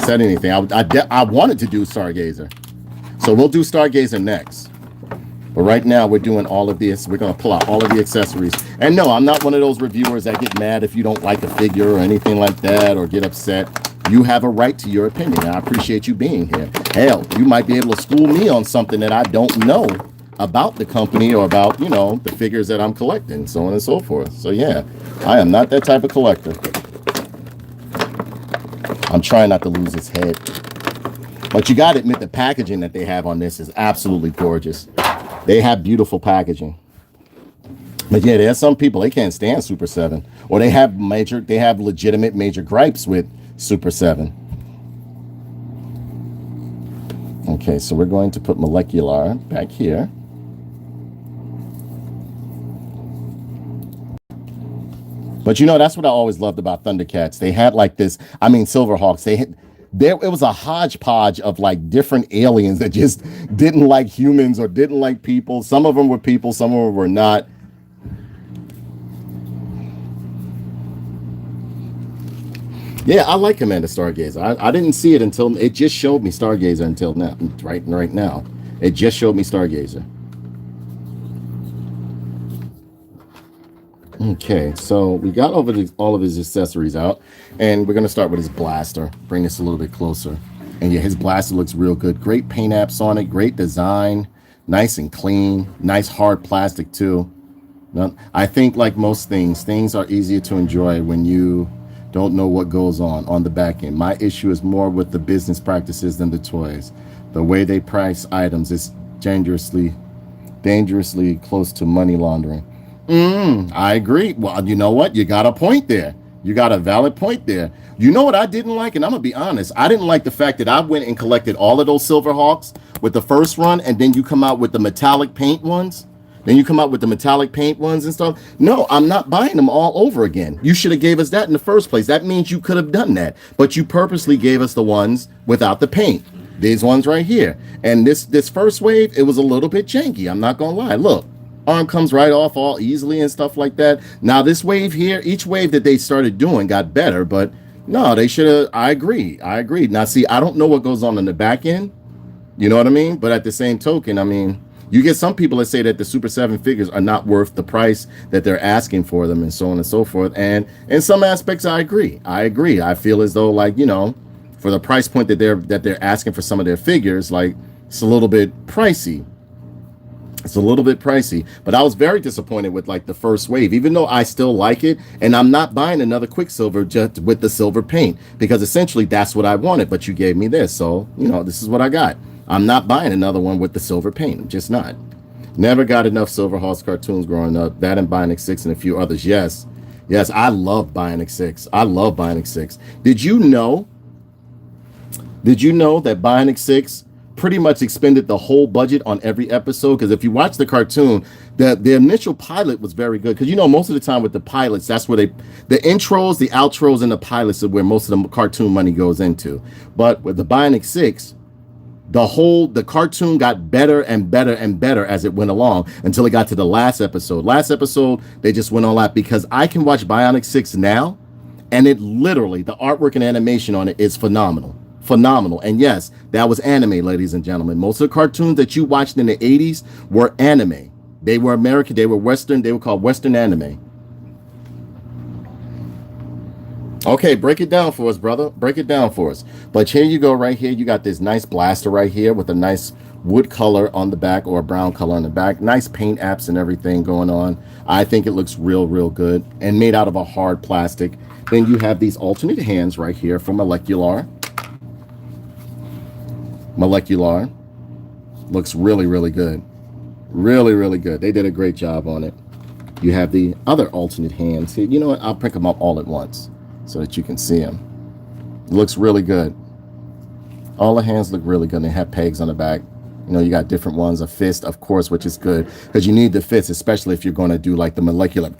said anything. I wanted to do Stargazer. So we'll do Stargazer next. But right now we're doing all of this. We're going to pull out all of the accessories. And no, I'm not one of those reviewers that get mad if you don't like a figure or anything like that, or get upset. You have a right to your opinion. I appreciate you being here. Hell, you might be able to school me on something that I don't know about the company, or about, you know, the figures that I'm collecting, so on and so forth. So yeah, I am not that type of collector. I'm trying not to lose his head. But you got to admit, the packaging that they have on this is absolutely gorgeous. They have beautiful packaging. But yeah, there's some people, they can't stand Super7. Or they have legitimate major gripes with Super7. Okay, so we're going to put Mo-Lec-U-Lar back here. But you know, that's what I always loved about Thundercats. They had like this, I mean, Silverhawks, it was a hodgepodge of like different aliens that just didn't like humans or didn't like people. Some of them were people, some of them were not. Yeah, I like Commander Stargazer. I didn't see it until, it just showed me Stargazer until now, right now. It just showed me Stargazer. Okay, so we got all of his accessories out, and we're going to start with his blaster. Bring this a little bit closer. And yeah, his blaster looks real good. Great paint apps on it, great design, nice and clean, nice hard plastic too. I think like most things are easier to enjoy when you don't know what goes on the back end. My issue is more with the business practices than the toys. The way they price items is dangerously close to money laundering. I agree. Well, you know what? You got a point there. You got a valid point there. You know what I didn't like? And I'm going to be honest. I didn't like the fact that I went and collected all of those Silverhawks with the first run, and then you come out with the metallic paint ones. And stuff. No, I'm not buying them all over again. You should have gave us that in the first place. That means you could have done that. But you purposely gave us the ones without the paint. These ones right here. And this first wave, it was a little bit janky. I'm not going to lie. Look. Arm comes right off all easily and stuff like that. Now this wave here, each wave that they started doing got better, but no, they should have. I agree. Now see, I don't know what goes on in the back end, you know what I mean? But at the same token, I mean, You get some people that say that the Super 7 figures are not worth the price that they're asking for them, and so on and so forth. And in some aspects, I agree. I feel as though, like, you know, for the price point that they're asking for some of their figures, like, it's a little bit pricey. It's a little bit pricey, but I was very disappointed with like the first wave, even though I still like it. And I'm not buying another Quicksilver just with the silver paint, because essentially that's what I wanted. But you gave me this, so you know, this is what I got. I'm not buying another one with the silver paint. I'm just not. Never got enough Silverhawks cartoons growing up. That and Bionic 6 and a few others. Yes, I love Bionic 6. I love Bionic 6. Did you know that Bionic 6 pretty much expended the whole budget on every episode? Because if you watch the cartoon, the initial pilot was very good, because you know, most of the time with the pilots, that's where the intros, the outros, and the pilots are where most of the cartoon money goes into. But with the Bionic 6, the cartoon got better and better and better as it went along, until it got to the last episode. They just went all out, because I can watch Bionic 6 now, and it literally, the artwork and animation on it is phenomenal. And yes, that was anime, ladies and gentlemen. Most of the cartoons that you watched in the 80s were anime. They were American, they were Western, they were called Western anime. Okay, break it down for us, brother. Break it down for us. But here you go, right here. You got this nice blaster right here with a nice wood color on the back, or a brown color on the back. Nice paint apps and everything going on. I think it looks real good, and made out of a hard plastic. Then you have these alternate hands right here from Mo-Lec-U-Lar. Mo-Lec-U-Lar looks really good. Really good. They did a great job on it. You have the other alternate hands here. You know what? I'll pick them up all at once so that you can see them. It looks really good. All the hands look really good. They have pegs on the back. You know, you got different ones. A fist, of course, which is good, because you need the fist, especially if you're going to do like the molecular,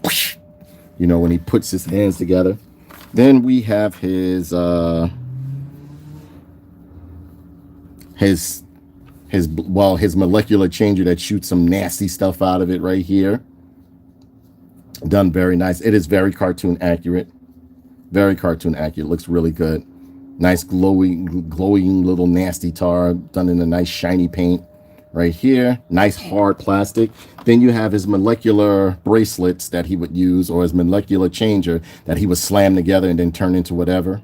you know, when he puts his hands together. Then we have his molecular changer that shoots some nasty stuff out of it right here. Done very nice. It is very cartoon accurate. Very cartoon accurate. Looks really good. Nice glowing little nasty tar done in a nice shiny paint right here. Nice hard plastic. Then you have his molecular bracelets that he would use, or his molecular changer that he would slam together and then turn into whatever.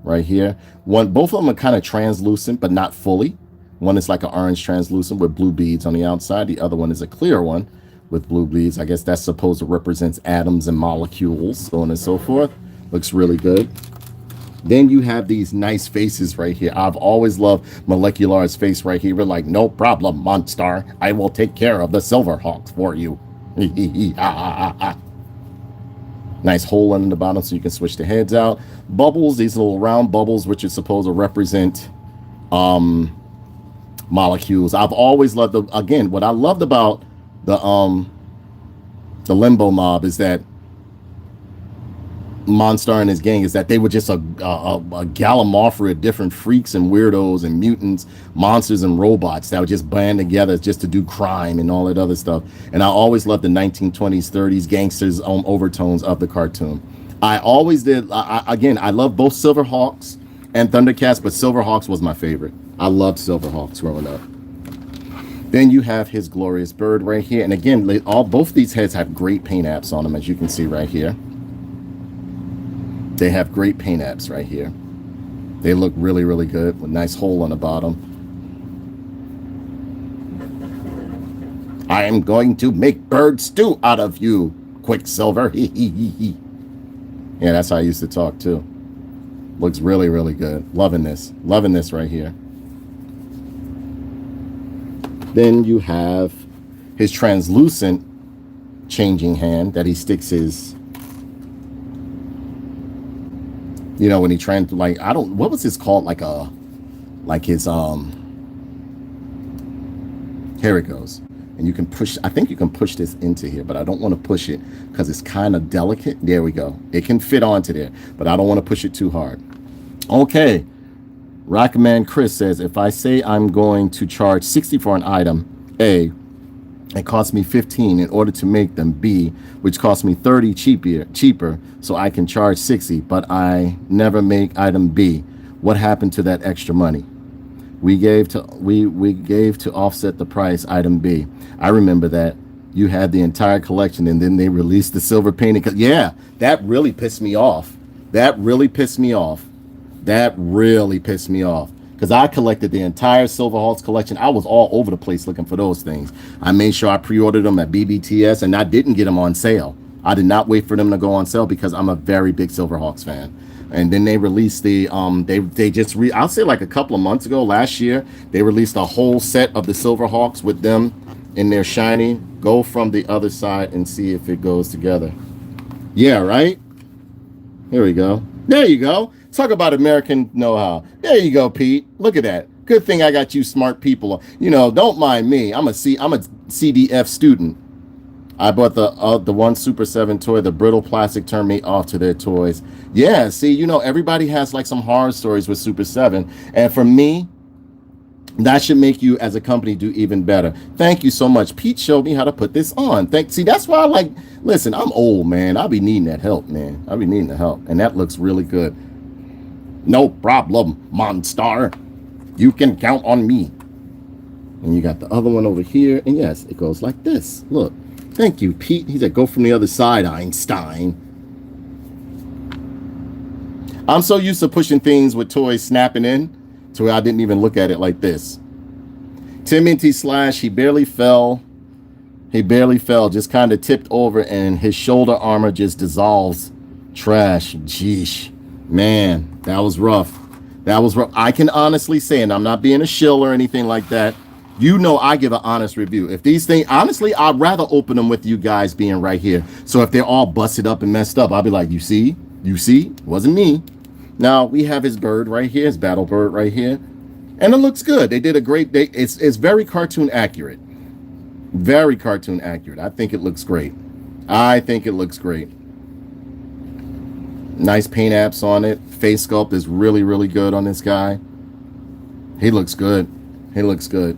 Right here. Both of them are kind of translucent, but not fully. One is like an orange translucent with blue beads on the outside. The other one is a clear one with blue beads. I guess that's supposed to represent atoms and molecules, so on and so forth. Looks really good. Then you have these nice faces right here. I've always loved Mo-Lec-U-Lar's face right here. We're like, no problem, Monstar. I will take care of the Silverhawks for you. Nice hole in the bottom so you can switch the heads out. Bubbles, these little round bubbles, which is supposed to represent molecules. I've always loved what I loved about the Limbo Mob is that Monstar and his gang is that they were just a gallimaufry of different freaks and weirdos and mutants, monsters and robots that would just band together just to do crime and all that other stuff. And I always loved the 1920s, 30s gangsters overtones of the cartoon. I always did. I love both Silverhawks and Thundercats, but Silverhawks was my favorite. I loved Silverhawks growing up. Then you have his glorious bird right here. And again, both these heads have great paint apps on them, as you can see right here. They have great paint apps right here. They look really good with a nice hole on the bottom. I am going to make bird stew out of you, Quicksilver. Yeah, that's how I used to talk too. Looks really good. Loving this right here. Then you have his translucent changing hand that he sticks his, you know, when he what was this called? Here it goes. And you can push, I think you can push this into here, but I don't want to push it because it's kind of delicate. There we go. It can fit onto there, but I don't want to push it too hard. Okay. Rockman Chris says, if I say I'm going to charge 60 for an item, A, it costs me 15 in order to make them, B, which costs me 30 cheaper, so I can charge 60, but I never make item B. What happened to that extra money? We gave to offset the price. Item B. I remember that. You had the entire collection, and then they released the silver painting. Yeah, that really pissed me off. That really pissed me off. That really pissed me off. Because I collected the entire Silverhawks collection. I was all over the place looking for those things. I made sure I pre-ordered them at BBTS, and I didn't get them on sale. I did not wait for them to go on sale because I'm a very big Silverhawks fan. And then they released the I'll say like a couple of months ago, last year, they released a whole set of the Silverhawks with them in their shiny. Go from the other side and see if it goes together. Yeah, right? Here we go. There you go. Talk about American know-how. There you go, Pete. Look at that. Good thing I got you smart people. You know, don't mind me. I'm a CDF student. I bought the one Super 7 toy. The brittle plastic turned me off to their toys. Yeah, see, you know, everybody has like some horror stories with Super 7. And for me, that should make you as a company do even better. Thank you so much. Pete showed me how to put this on. See, that's why I like, listen, I'm old, man. I'll be needing that help, man. I'll be needing the help. And that looks really good. No problem, Monstar. You can count on me. And you got the other one over here. And yes, it goes like this. Look. Thank you, Pete. He said, go from the other side, Einstein. I'm so used to pushing things with toys snapping in to where I didn't even look at it like this. Timothy Slash, he barely fell. He barely fell, just kind of tipped over, and his shoulder armor just dissolves. Trash. Jeesh. Man, that was rough. That was rough. I can honestly say, and I'm not being a shill or anything like that, you know I give an honest review. If these things, honestly, I'd rather open them with you guys being right here. So if they're all busted up and messed up, I'll be like, you see? It wasn't me. Now, we have his bird right here, his battle bird right here. And it looks good. They did a great, it's very cartoon accurate. Very cartoon accurate. I think it looks great. I think it looks great. Nice paint apps on it. Face sculpt is really, really good on this guy. He looks good. He looks good.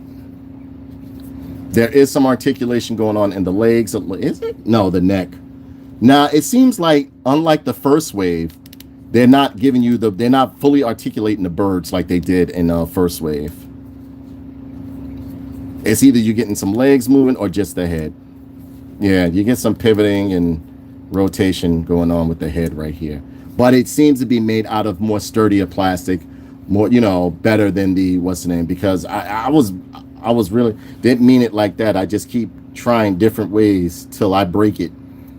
There is some articulation going on in the legs. Is it? No, the neck. Now, it seems like, unlike the first wave, they're not giving you they're not fully articulating the birds like they did in first wave. It's either you're getting some legs moving or just the head. Yeah, you get some pivoting and rotation going on with the head right here. But it seems to be made out of more sturdier plastic, more, you know, better than the, what's the name? Because I was really, didn't mean it like that. I just keep trying different ways till I break it.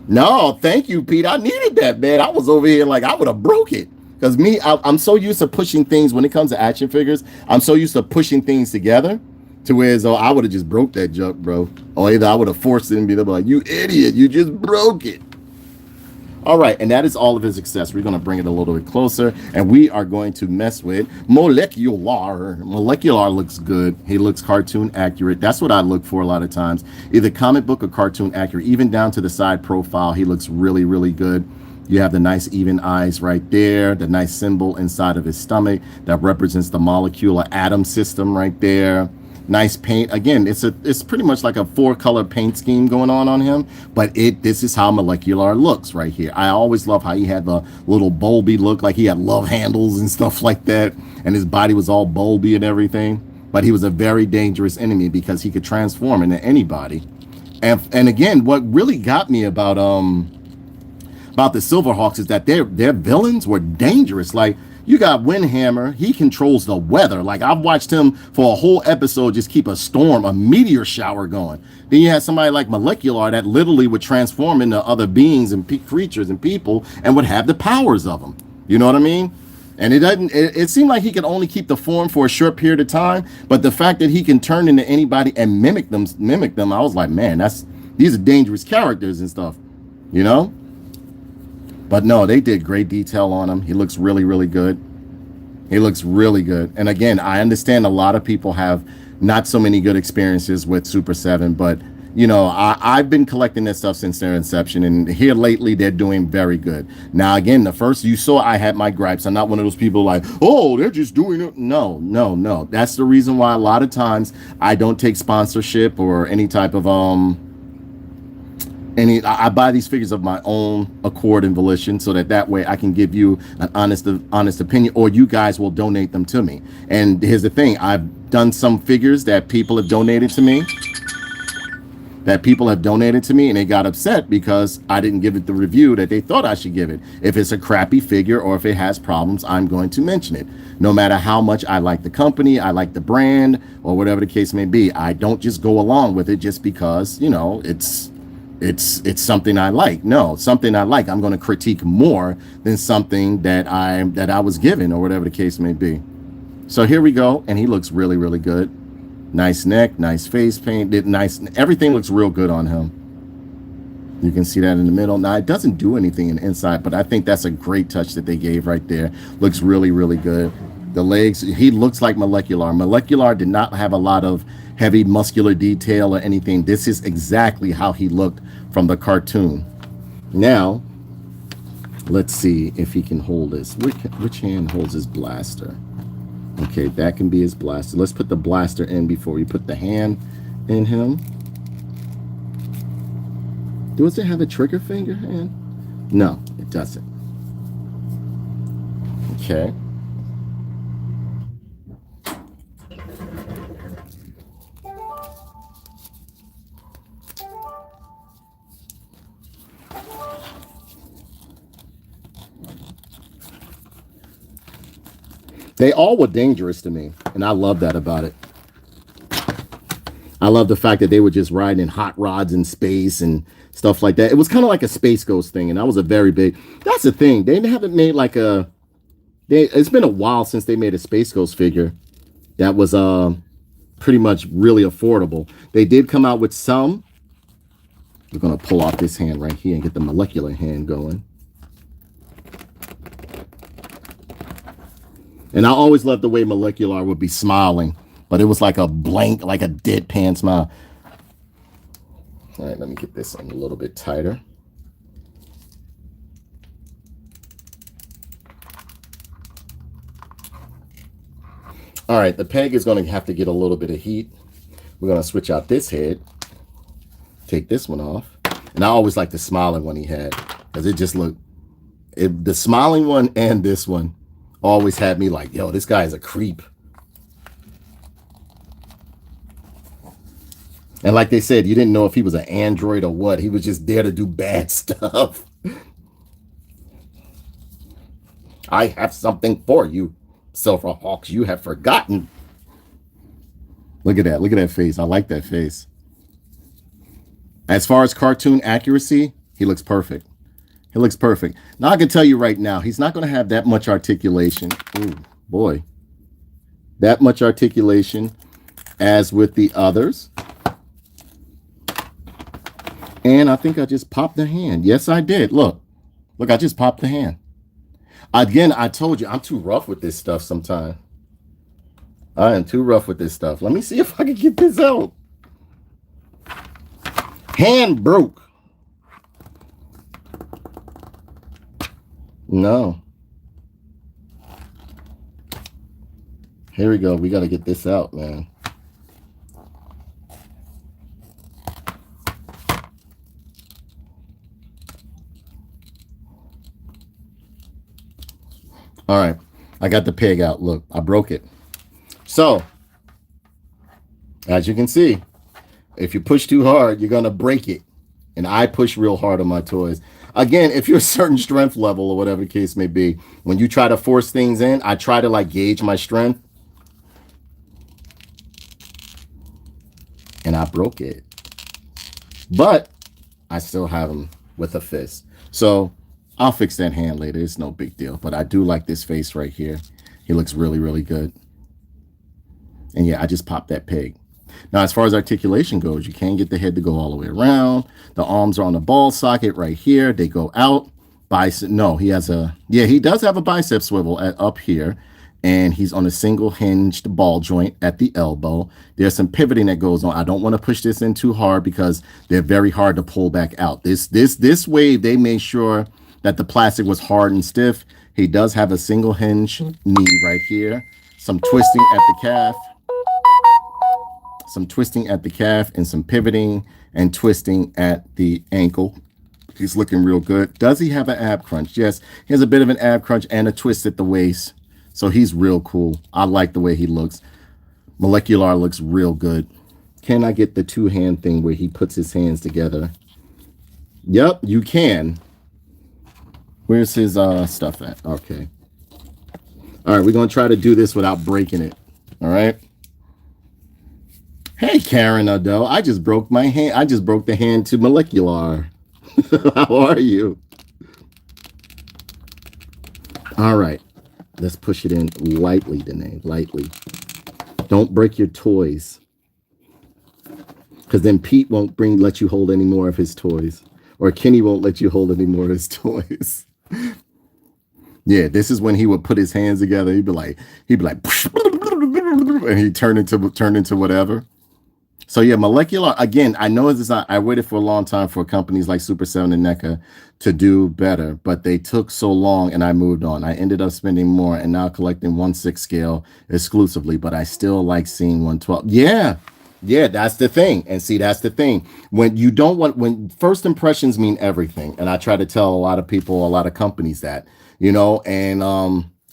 No, thank you, Pete. I needed that, man. I was over here like I would have broke it. Because I'm so used to pushing things when it comes to action figures. I'm so used to pushing things together to where as though I would have just broke that junk, bro. Or either I would have forced it and be like, you idiot, you just broke it. All right, and that is all of his accessories. We're going to bring it a little bit closer, and we are going to mess with Mo-Lec-U-Lar. Mo-Lec-U-Lar looks good. He looks cartoon accurate. That's what I look for a lot of times, either comic book or cartoon accurate. Even down to the side profile, he looks really, really good. You have the nice even eyes right there, the nice symbol inside of his stomach that represents the molecular atom system right there. Nice paint. Again, it's pretty much like a 4-color paint scheme going on him, but this is how Mo-Lec-U-Lar looks right here. I always love how he had the little bulby look, like he had love handles and stuff like that, and his body was all bulby and everything. But he was a very dangerous enemy because he could transform into anybody. And again, what really got me about the Silverhawks is that their villains were dangerous. Like, you got Windhammer, he controls the weather. Like, I've watched him for a whole episode just keep a storm, a meteor shower going. Then you had somebody like Mo-Lec-U-Lar that literally would transform into other beings and creatures and people and would have the powers of them. You know what I mean? And it seemed like he could only keep the form for a short period of time, but the fact that he can turn into anybody and mimic them, I was like, man, these are dangerous characters and stuff, you know? But no, they did great detail on him. He looks really, really good. He looks really good. And again, I understand a lot of people have not so many good experiences with Super 7, but you know, I've been collecting this stuff since their inception, and here lately they're doing very good. Now, again, the first you saw, I had my gripes. I'm not one of those people like, oh, they're just doing it. No. That's the reason why a lot of times I don't take sponsorship or any type of And I buy these figures of my own accord and volition, so that way I can give you an honest opinion, or you guys will donate them to me. And here's the thing: I've done some figures that people have donated to me. And they got upset because I didn't give it the review that they thought I should give it. If it's a crappy figure or if it has problems, I'm going to mention it. No matter how much I like the company, I like the brand, or whatever the case may be. I don't just go along with it just because, you know, it's something I like. No, something I like, I'm going to critique more than something that I was given, or whatever the case may be. So here we go, and he looks really, really good. Nice neck, nice face paint, everything looks real good on him. You can see that in the middle. Now, it doesn't do anything in the inside, but I think that's a great touch that they gave right there. Looks really, really good. The legs, he looks like Mo-Lec-U-Lar. Mo-Lec-U-Lar did not have a lot of heavy muscular detail or anything. This is exactly how he looked from the cartoon. Now, let's see if he can hold this. Which hand holds his blaster? Okay, that can be his blaster. Let's put the blaster in before we put the hand in him. Does it have a trigger finger hand? No, it doesn't. Okay. They all were dangerous to me, and I love that about it. I love the fact that they were just riding in hot rods in space and stuff like that. It was kind of like a Space Ghost thing, and that was a very big... That's the thing. They haven't made like a... It's been a while since they made a Space Ghost figure that was pretty much really affordable. They did come out with some. We're going to pull off this hand right here and get the molecular hand going. And I always loved the way Mo-Lec-U-Lar would be smiling, but it was like a blank, like a deadpan smile. All right, let me get this on a little bit tighter. All right, the peg is going to have to get a little bit of heat. We're going to switch out this head, take this one off. And I always like the smiling one he had, because it just looked, the smiling one and this one always had me like, yo, this guy is a creep. And like they said, you didn't know if he was an android or what. He was just there to do bad stuff. I have something for you, Silverhawks. You have forgotten. Look at that. Look at that face. I like that face. As far as cartoon accuracy, he looks perfect. He looks perfect. Now, I can tell you right now, he's not going to have that much articulation. Ooh, boy. That much articulation as with the others. And I think I just popped the hand. Yes, I did. Look. Look, I just popped the hand. Again, I told you, I'm too rough with this stuff sometimes. I am too rough with this stuff. Let me see if I can get this out. Hand broke. No. Here we go. We got to get this out, man. All right. I got the peg out. Look, I broke it. So, as you can see, if you push too hard, you're going to break it. And I push real hard on my toys. Again, if you're a certain strength level or whatever the case may be, when you try to force things in, I try to like gauge my strength. And I broke it. But I still have him with a fist. So I'll fix that hand later. It's no big deal. But I do like this face right here. He looks really, really good. And yeah, I just popped that peg. Now, as far as articulation goes, you can't get the head to go all the way around. The arms are on the ball socket right here. They go out. Bicep. No, he has a, yeah, he does have a bicep swivel up here. And he's on a single hinged ball joint at the elbow. There's some pivoting that goes on. I don't want to push this in too hard because they're very hard to pull back out. This wave, they made sure that the plastic was hard and stiff. He does have a single hinge knee right here. Some twisting at the calf. some twisting at the calf, and some pivoting and twisting at the ankle. He's looking real good. Does he have an ab crunch? Yes, he has a bit of an ab crunch and a twist at the waist. So he's real cool. I like the way he looks. Mo-Lec-U-Lar looks real good. Can I get the two-hand thing where he puts his hands together? Yep, you can. Where's his stuff at? Okay. All right, we're going to try to do this without breaking it. All right. Hey, Karen Adele. I just broke my hand. I just broke the hand to Mo-Lec-U-Lar. How are you? All right. Let's push it in lightly, Danae. Lightly. Don't break your toys. Because then Pete won't let you hold any more of his toys. Or Kenny won't let you hold any more of his toys. Yeah, this is when he would put his hands together. He'd be like, and he'd turn into whatever. So yeah, Mo-Lec-U-Lar, again, I know it's not, I waited for a long time for companies like Super7 and NECA to do better, but they took so long and I moved on. I ended up spending more and now collecting 1/6 scale exclusively, but I still like seeing 1/12. Yeah, that's the thing. And see, that's the thing. When first impressions mean everything. And I try to tell a lot of people, a lot of companies that, and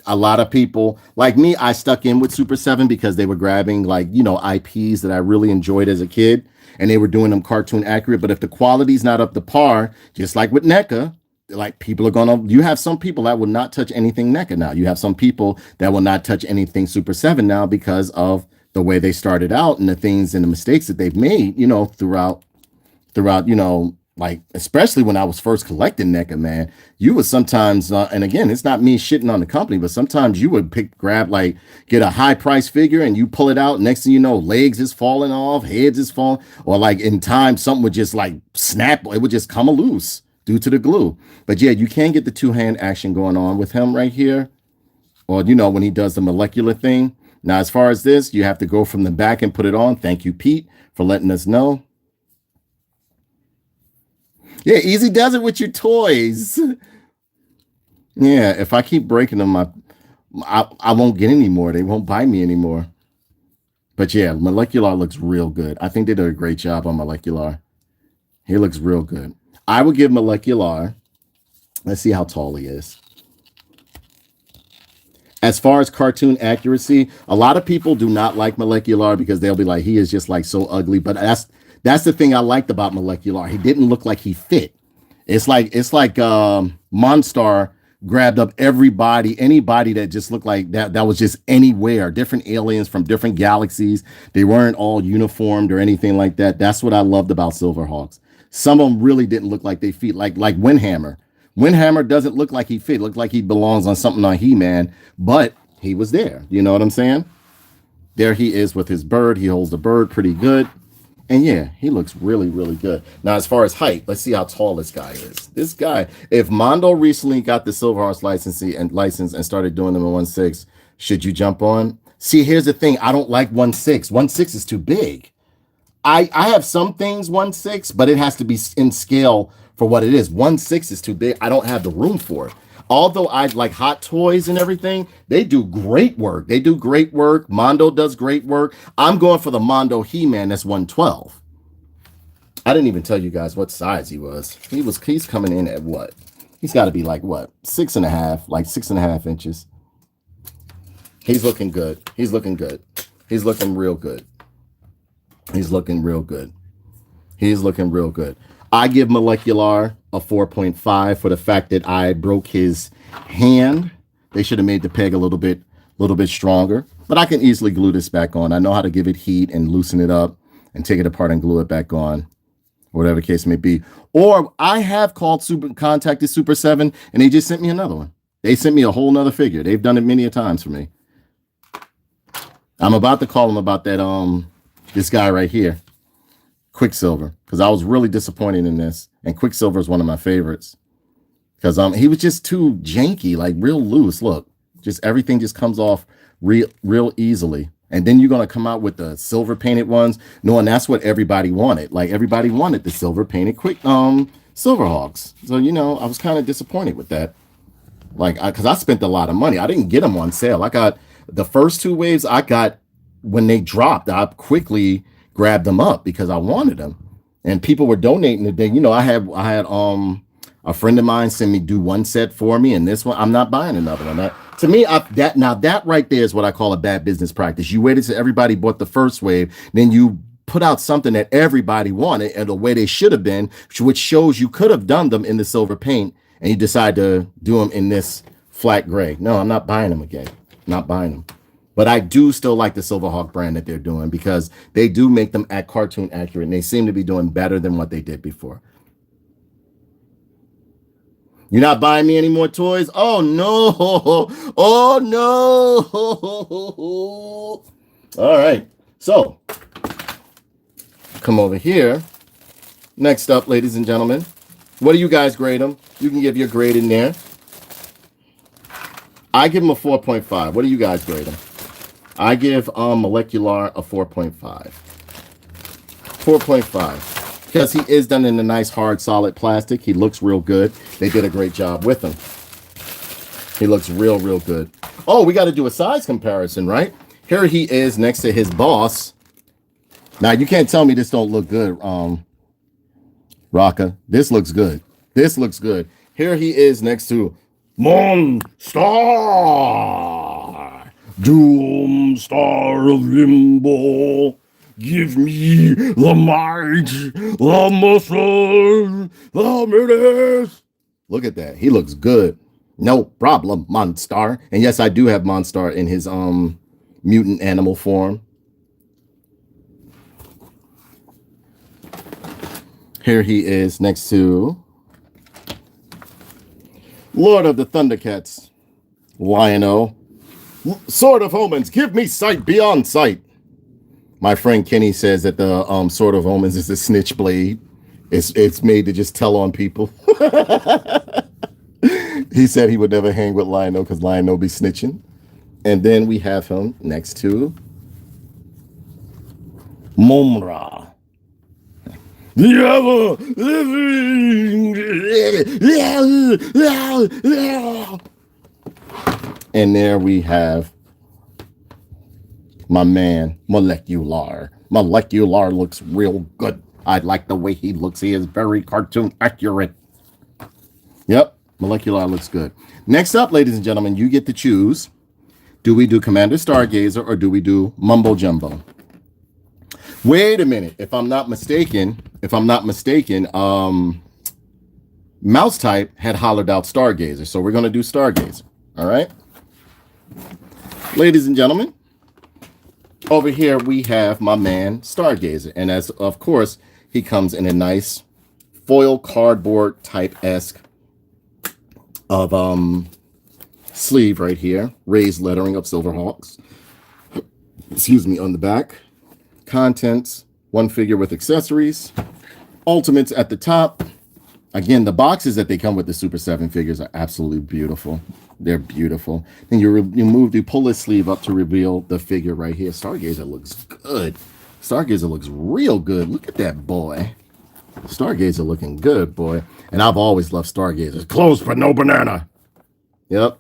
a lot of people like me, I stuck in with Super7 because they were grabbing IPs that I really enjoyed as a kid and they were doing them cartoon accurate. But if the quality's not up to par, just like with NECA, like people are you have some people that will not touch anything NECA now. You have some people that will not touch anything Super7 now because of the way they started out and the things and the mistakes that they've made, throughout, like, especially when I was first collecting NECA, man, you would sometimes, and again, it's not me shitting on the company, but sometimes you would get a high price figure and you pull it out. Next thing you know, legs is falling off, heads is falling, or like in time, something would just like snap. It would just come loose due to the glue. But yeah, you can get the two-hand action going on with him right here. Or, when he does the molecular thing. Now, as far as this, you have to go from the back and put it on. Thank you, Pete, for letting us know. Yeah, easy does it with your toys. Yeah, if I keep breaking them, I won't get any more. They won't buy me anymore. But yeah, Mo-Lec-U-Lar looks real good. I think they did a great job on Mo-Lec-U-Lar. He looks real good. I would give Mo-Lec-U-Lar, let's see how tall he is. As far as cartoon accuracy, a lot of people do not like Mo-Lec-U-Lar because they'll be like, he is just like so ugly. But that's the thing I liked about Mo-Lec-U-Lar. He didn't look like he fit. It's like Monstar grabbed up anybody that just looked like that was just anywhere, different aliens from different galaxies. They weren't all uniformed or anything like that. That's what I loved about Silverhawks. Some of them really didn't look like they fit, like Windhammer. Windhammer doesn't look like he fit. It looked like he belongs on something on He-Man, but he was there. You know what I'm saying? There he is with his bird. He holds the bird pretty good. And yeah, he looks really, really good. Now, as far as height, let's see how tall this guy is. This guy, if Mondo recently got the Silverhawks license and started doing them in 1/6, should you jump on? See, here's the thing. I don't like 1/6. 1/6 is too big. I have some things 1/6, but it has to be in scale for what it is. 1/6 is too big. I don't have the room for it. Although I like Hot Toys and everything, they do great work. They do great work. Mondo does great work. I'm going for the Mondo He-Man. That's 112. I didn't even tell you guys what size he was. He's coming in at what? He's got to be like what? 6.5, like 6.5 inches. He's looking good. He's looking good. He's looking real good. He's looking real good. He's looking real good. I give Mo-Lec-U-Lar a 4.5 for the fact that I broke his hand. They should have made the peg a little bit stronger, but I can easily glue this back on. I know how to give it heat and loosen it up and take it apart and glue it back on, whatever the case may be. Or I have contacted Super7 and they just sent me another one. They sent me a whole nother figure. They've done it many a times for me. I'm about to call them about that, this guy right here. Quicksilver, because I was really disappointed in this, and Quicksilver is one of my favorites because he was just too janky, like real loose. Look, just everything just comes off real easily. And then you're gonna come out with the silver painted ones, knowing that's what everybody wanted. Like everybody wanted the silver painted Silverhawks. So I was kind of disappointed with that. Like because I spent a lot of money. I didn't get them on sale. I got the first two waves. I got when they dropped. I quickly grabbed them up because I wanted them, and people were donating today. You know, I had a friend of mine send me do one set for me, and this one I'm not buying another one. That to me, that right there is what I call a bad business practice. You waited till everybody bought the first wave, then you put out something that everybody wanted and the way they should have been, which shows you could have done them in the silver paint, and you decide to do them in this flat gray. No, I'm not buying them again. Not buying them. But I do still like the Silverhawk brand that they're doing because they do make them at cartoon accurate, and they seem to be doing better than what they did before. You're not buying me any more toys? Oh, no. Oh, no. All right. So, come over here. Next up, ladies and gentlemen. What do you guys grade them? You can give your grade in there. I give them a 4.5. What do you guys grade them? I give Mo-Lec-U-Lar a 4.5. 4.5. Because he is done in a nice, hard, solid plastic. He looks real good. They did a great job with him. He looks real, real good. Oh, we got to do a size comparison, right? Here he is next to his boss. Now, you can't tell me this don't look good, Raka. This looks good. This looks good. Here he is next to Monster, Doomstar of Limbo. Give me the might, the muscle, the menace. Look at that. He looks good. No problem, Monstar. And yes, I do have Monstar in his mutant animal form. Here he is next to Lord of the Thundercats, Lion-O. Sword of Omens, give me sight beyond sight. My friend Kenny says that the Sword of Omens is a snitch blade. It's made to just tell on people. He said he would never hang with Lion-O because Lion-O be snitching. And then we have him next to Mumra. The ever living. And there we have my man, Mo-Lec-U-Lar. Mo-Lec-U-Lar looks real good. I like the way he looks. He is very cartoon accurate. Yep, Mo-Lec-U-Lar looks good. Next up, ladies and gentlemen, you get to choose. Do we do Commander Stargazer or do we do Mumbo Jumbo? Wait a minute. If I'm not mistaken, Mouse Type had hollered out Stargazer. So we're going to do Stargazer. All right. Ladies and gentlemen, over here we have my man Stargazer. And as of course, he comes in a nice foil cardboard type-esque of sleeve right here. Raised lettering of Silverhawks. Excuse me, on the back. Contents, one figure with accessories. Ultimates at the top. Again, the boxes that they come with the Super 7 figures are absolutely beautiful. They're beautiful. Then you pull this sleeve up to reveal the figure right here. Stargazer looks good. Stargazer looks real good. Look at that boy. Stargazer looking good, boy. And I've always loved Stargazers. Clothes but no banana. Yep.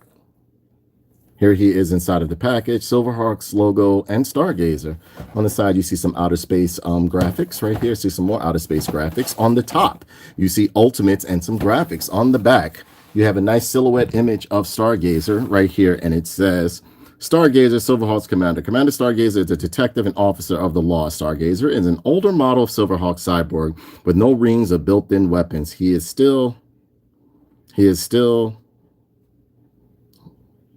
Here he is inside of the package. Silverhawks logo and Stargazer. On the side, you see some outer space graphics right here. See some more outer space graphics. On the top, you see Ultimates and some graphics. On the back, you have a nice silhouette image of Stargazer right here. And it says, Stargazer, Silverhawks Commander. Commander Stargazer is a detective and officer of the law. Stargazer is an older model of Silverhawk cyborg with no rings or built-in weapons. He is still,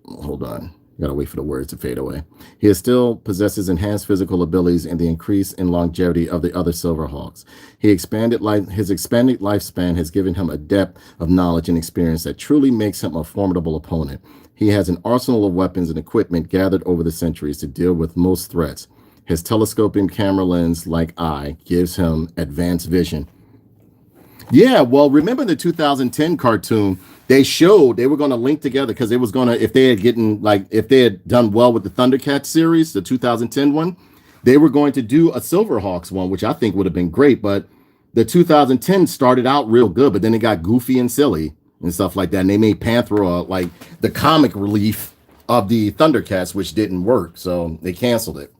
hold on. Gotta wait for the words to fade away. He still possesses enhanced physical abilities and the increase in longevity of the other Silverhawks. His expanded lifespan has given him a depth of knowledge and experience that truly makes him a formidable opponent. He has an arsenal of weapons and equipment gathered over the centuries to deal with most threats. His telescoping camera lens, like eye, gives him advanced vision. Yeah, well, remember the 2010 cartoon? They showed they were going to link together because it was going to, if they had done well with the Thundercats series, the 2010 one, they were going to do a Silverhawks one, which I think would have been great. But the 2010 started out real good, but then it got goofy and silly and stuff like that. And they made Panthera like the comic relief of the Thundercats, which didn't work. So they canceled it.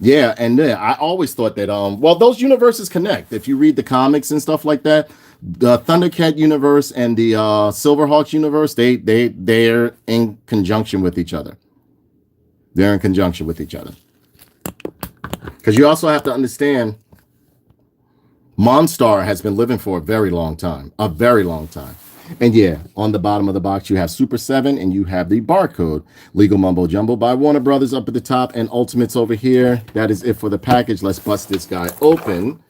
Yeah, and yeah, I always thought that well, those universes connect. If you read the comics and stuff like that, the Thundercat universe and the Silverhawks universe, they're in conjunction with each other. They're in conjunction with each other. Because you also have to understand, Monstar has been living for a very long time. A very long time. And yeah, on the bottom of the box, you have Super7 and you have the barcode. Legal Mumbo Jumbo by Warner Brothers up at the top and Ultimates over here. That is it for the package. Let's bust this guy open.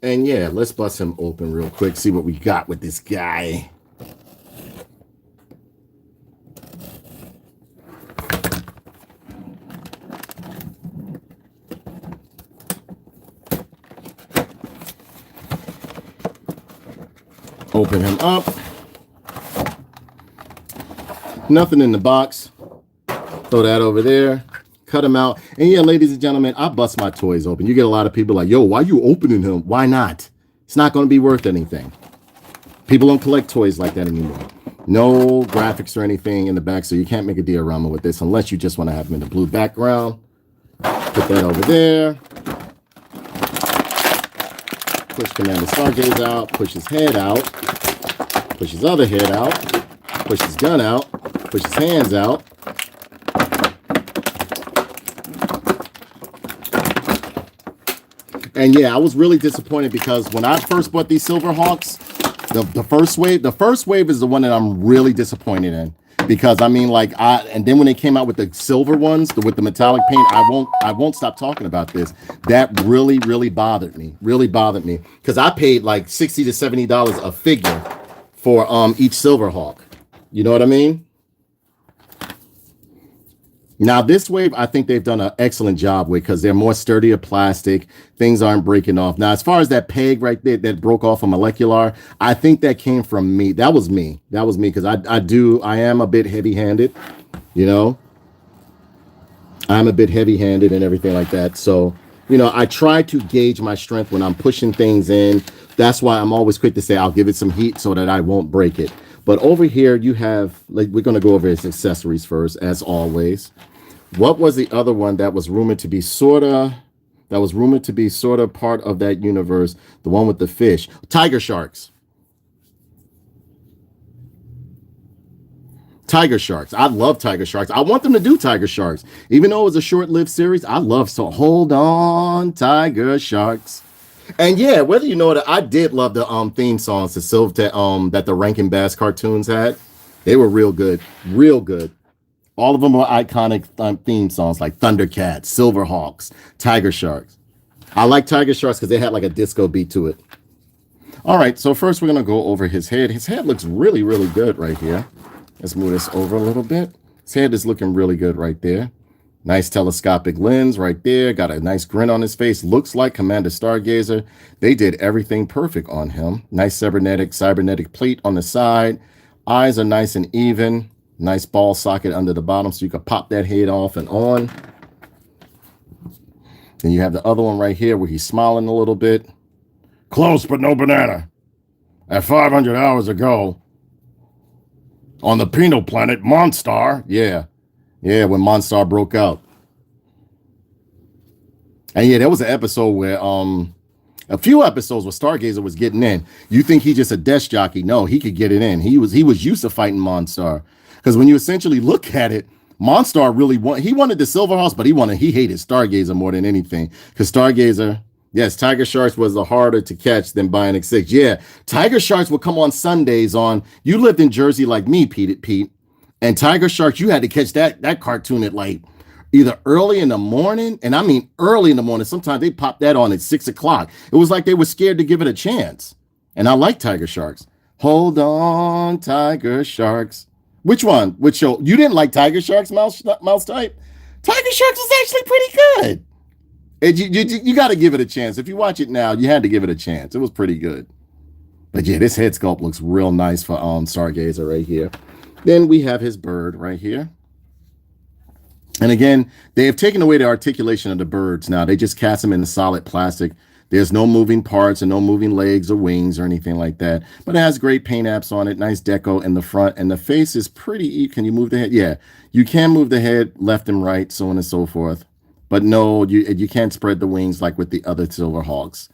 And yeah, let's bust him open real quick. See what we got with this guy. Open him up. Nothing in the box. Throw that over there. Cut him out. And yeah, ladies and gentlemen, I bust my toys open. You get a lot of people like, yo, why are you opening him? Why not? It's not going to be worth anything. People don't collect toys like that anymore. No graphics or anything in the back, so you can't make a diorama with this unless you just want to have him in the blue background. Put that over there. Push Commander Stargazer out. Push his head out. Push his other head out. Push his gun out. Push his hands out. And yeah, I was really disappointed because when I first bought these Silverhawks, the first wave is the one that I'm really disappointed in. Because I mean, like, and then when they came out with the silver ones, with the metallic paint, I won't stop talking about this. That really, really bothered me. Really bothered me. Because I paid like $60 to $70 a figure for each Silverhawk. You know what I mean? Now, this wave, I think they've done an excellent job with because they're more sturdier plastic. Things aren't breaking off. Now, as far as that peg right there that broke off a Mo-Lec-U-Lar, I think that came from me. That was me. That was me because I am a bit heavy-handed, you know. I'm a bit heavy-handed and everything like that. So, you know, I try to gauge my strength when I'm pushing things in. That's why I'm always quick to say I'll give it some heat so that I won't break it. But over here, you have, like, we're going to go over his accessories first, as always. What was the other one that was rumored to be sort of part of that universe? The one with the fish. Tiger sharks. Tiger sharks. I love tiger sharks. I want them to do tiger sharks. Even though it was a short-lived series, I love so hold on, tiger sharks. And yeah, whether you know it, I did love the theme songs that the Rankin Bass cartoons had. They were real good, real good. All of them were iconic theme songs like Thundercats, Silverhawks, Tiger Sharks. I like Tiger Sharks because they had like a disco beat to it. All right, so first we're gonna go over his head. His head looks really, really good right here. Let's move this over a little bit. His head is looking really good right there. Nice telescopic lens right there. Got a nice grin on his face. Looks like Commander Stargazer. They did everything perfect on him. Nice cybernetic plate on the side. Eyes are nice and even. Nice ball socket under the bottom so you can pop that head off and on. Then you have the other one right here where he's smiling a little bit. Close but no banana. At 500 hours ago, on the penal planet Monstar, yeah, when Monstar broke out. And yeah, there was an episode where a few episodes where Stargazer was getting in. You think he's just a desk jockey? No, he could get it in. He was used to fighting Monstar. Because when you essentially look at it, Monstar really wanted the Silverhawks, but he hated Stargazer more than anything. Because Stargazer, yes, Tiger Sharks was harder to catch than Bionic 6. Yeah, Tiger Sharks would come on Sundays on. You lived in Jersey like me, Pete. And Tiger Sharks, you had to catch that cartoon at like either early in the morning, and I mean early in the morning. Sometimes they popped that on at 6 o'clock. It was like they were scared to give it a chance. And I like Tiger Sharks. Hold on, Tiger Sharks. Which one? Which show? You didn't like Tiger Sharks, mouse type? Tiger Sharks was actually pretty good. And you got to give it a chance. If you watch it now, you had to give it a chance. It was pretty good. But yeah, this head sculpt looks real nice for Stargazer right here. Then we have his bird right here. And again, they have taken away the articulation of the birds now. They just cast them in the solid plastic. There's no moving parts and no moving legs or wings or anything like that. But it has great paint apps on it. Nice deco in the front. And the face is pretty. Can you move the head? Yeah, you can move the head left and right, so on and so forth. But no, you can't spread the wings like with the other Silverhawks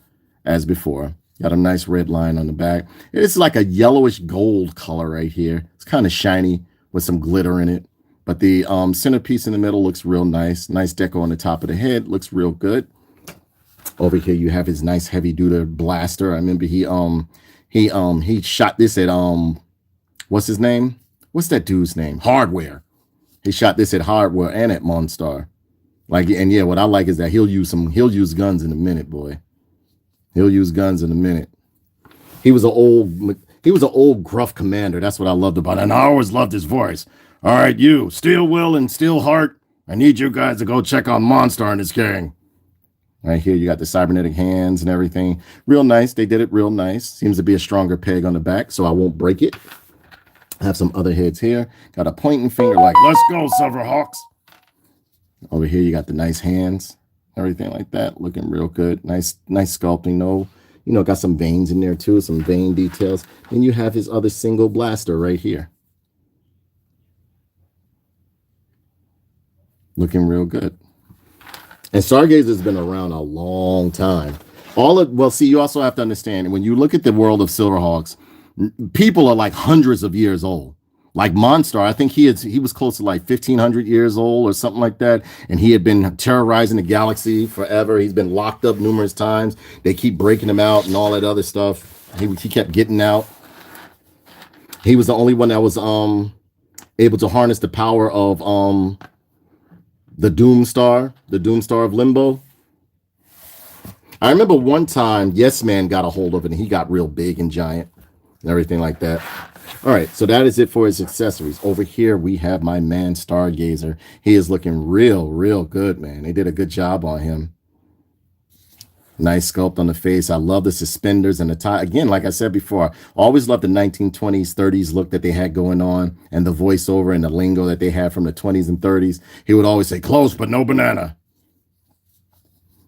as before. Got a nice red line on the back. It's like a yellowish gold color right here. It's kind of shiny with some glitter in it. But the centerpiece in the middle looks real nice. Nice deco on the top of the head. Looks real good. Over here you have his nice heavy duty blaster. I remember he shot this at what's his name? What's that dude's name? Hardware. He shot this at Hardware and at Monstar. Like, and yeah, what I like is that he'll use guns in a minute, boy. He'll use guns in a minute. He was an old gruff commander. That's what I loved about it. And I always loved his voice. All right, you, Steel Will and Steel Heart, I need you guys to go check on Monstar and his gang. Right here, you got the cybernetic hands and everything. Real nice. They did it real nice. Seems to be a stronger peg on the back, so I won't break it. I have some other heads here. Got a pointing finger like, let's go, Silverhawks. Over here, you got the nice hands, everything like that. Looking real good. Nice sculpting. No, got some veins in there too, some vein details. And you have his other single blaster right here. Looking real good. And Stargazer has been around a long time. See, you also have to understand, when you look at the world of Silverhawks, people are like hundreds of years old. Like Monstar, I think he was close to like 1,500 years old or something like that. And he had been terrorizing the galaxy forever. He's been locked up numerous times. They keep breaking him out and all that other stuff. He kept getting out. He was the only one that was able to harness the power of the Doomstar of Limbo. I remember one time Yes Man got a hold of it and he got real big and giant and everything like that. All right, so that is it for his accessories. Over here, we have my man Stargazer. He is looking real good, man. They did a good job on him. Nice sculpt on the face. I love the suspenders and the tie. Again, like I said before, always loved the 1920s, 30s look that they had going on and the voiceover and the lingo that they had from the 20s and 30s. He would always say, close but no banana.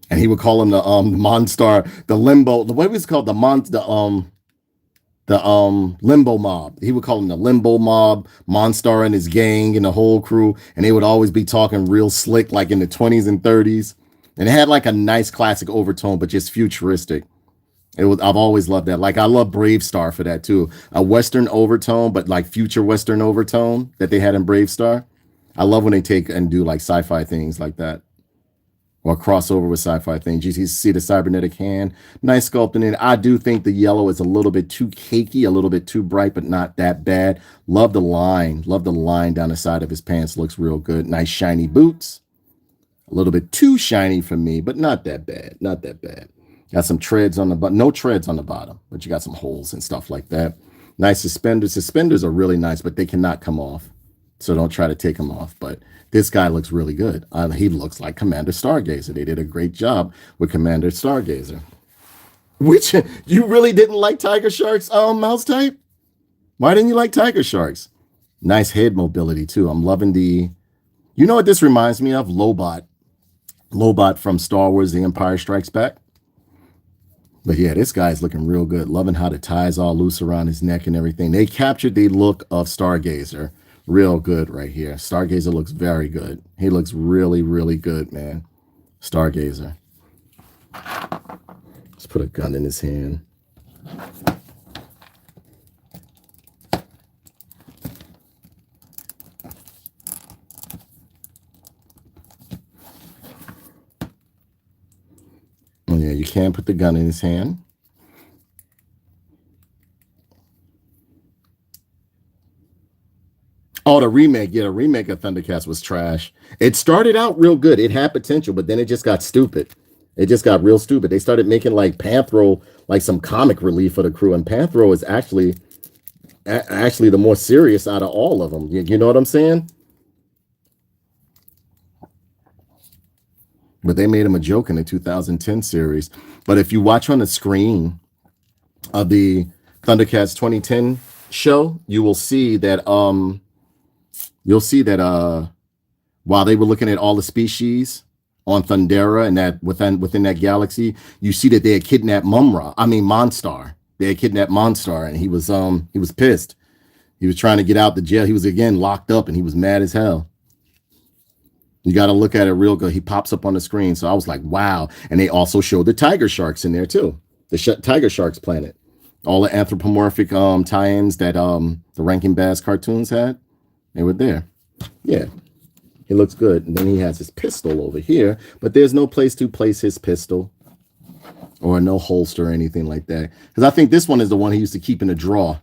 And he would call him the Monstar, the Limbo. The way it was called, the Limbo Mob. He would call him the Limbo Mob, Monstar and his gang and the whole crew. And they would always be talking real slick like in the 20s and 30s. And it had like a nice classic overtone, but just futuristic. I've always loved that. Like I love Brave Star for that too. A Western overtone, but like future Western overtone that they had in Brave Star. I love when they take and do like sci-fi things like that. Or crossover with sci-fi things. You see the cybernetic hand. Nice sculpting in. I do think the yellow is a little bit too cakey, a little bit too bright, but not that bad. Love the line. Love the line down the side of his pants. Looks real good. Nice shiny boots. A little bit too shiny for me, but not that bad. Not that bad. Got some treads on the bottom. No treads on the bottom, but you got some holes and stuff like that. Nice suspenders. Suspenders are really nice, but they cannot come off. So don't try to take them off. But this guy looks really good. He looks like Commander Stargazer. They did a great job with Commander Stargazer. Which, you really didn't like Tiger Shark's mouse type? Why didn't you like Tiger Shark's? Nice head mobility, too. I'm loving the... You know what this reminds me of? Lobot. Lobot from Star Wars The Empire Strikes Back. But yeah, this guy's looking real good. Loving how the tie's all loose around his neck and everything. They captured the look of Stargazer real good right here. Stargazer looks very good. He looks really good, man. Stargazer. Let's put a gun in his hand. Oh yeah, you can put the gun in his hand. Oh, the remake. Yeah, the remake of Thundercats was trash. It started out real good. It had potential, but then it just got stupid. It just got real stupid. They started making like Panthro, like some comic relief for the crew. And Panthro is actually the more serious out of all of them. You know what I'm saying? But they made him a joke in the 2010 series. But if you watch on the screen of the Thundercats 2010 show, you will see that while they were looking at all the species on Thundera and that within that galaxy, you see that they had kidnapped Monstar. They had kidnapped Monstar, and he was pissed. He was trying to get out the jail. He was again locked up, and he was mad as hell. You got to look at it real good. He pops up on the screen. So I was like, wow. And they also showed the tiger sharks in there too. The Tiger Sharks planet. All the anthropomorphic tie-ins that the Rankin Bass cartoons had, they were there. Yeah, he looks good. And then he has his pistol over here, but there's no place to place his pistol or no holster or anything like that. Because I think this one is the one he used to keep in a drawer,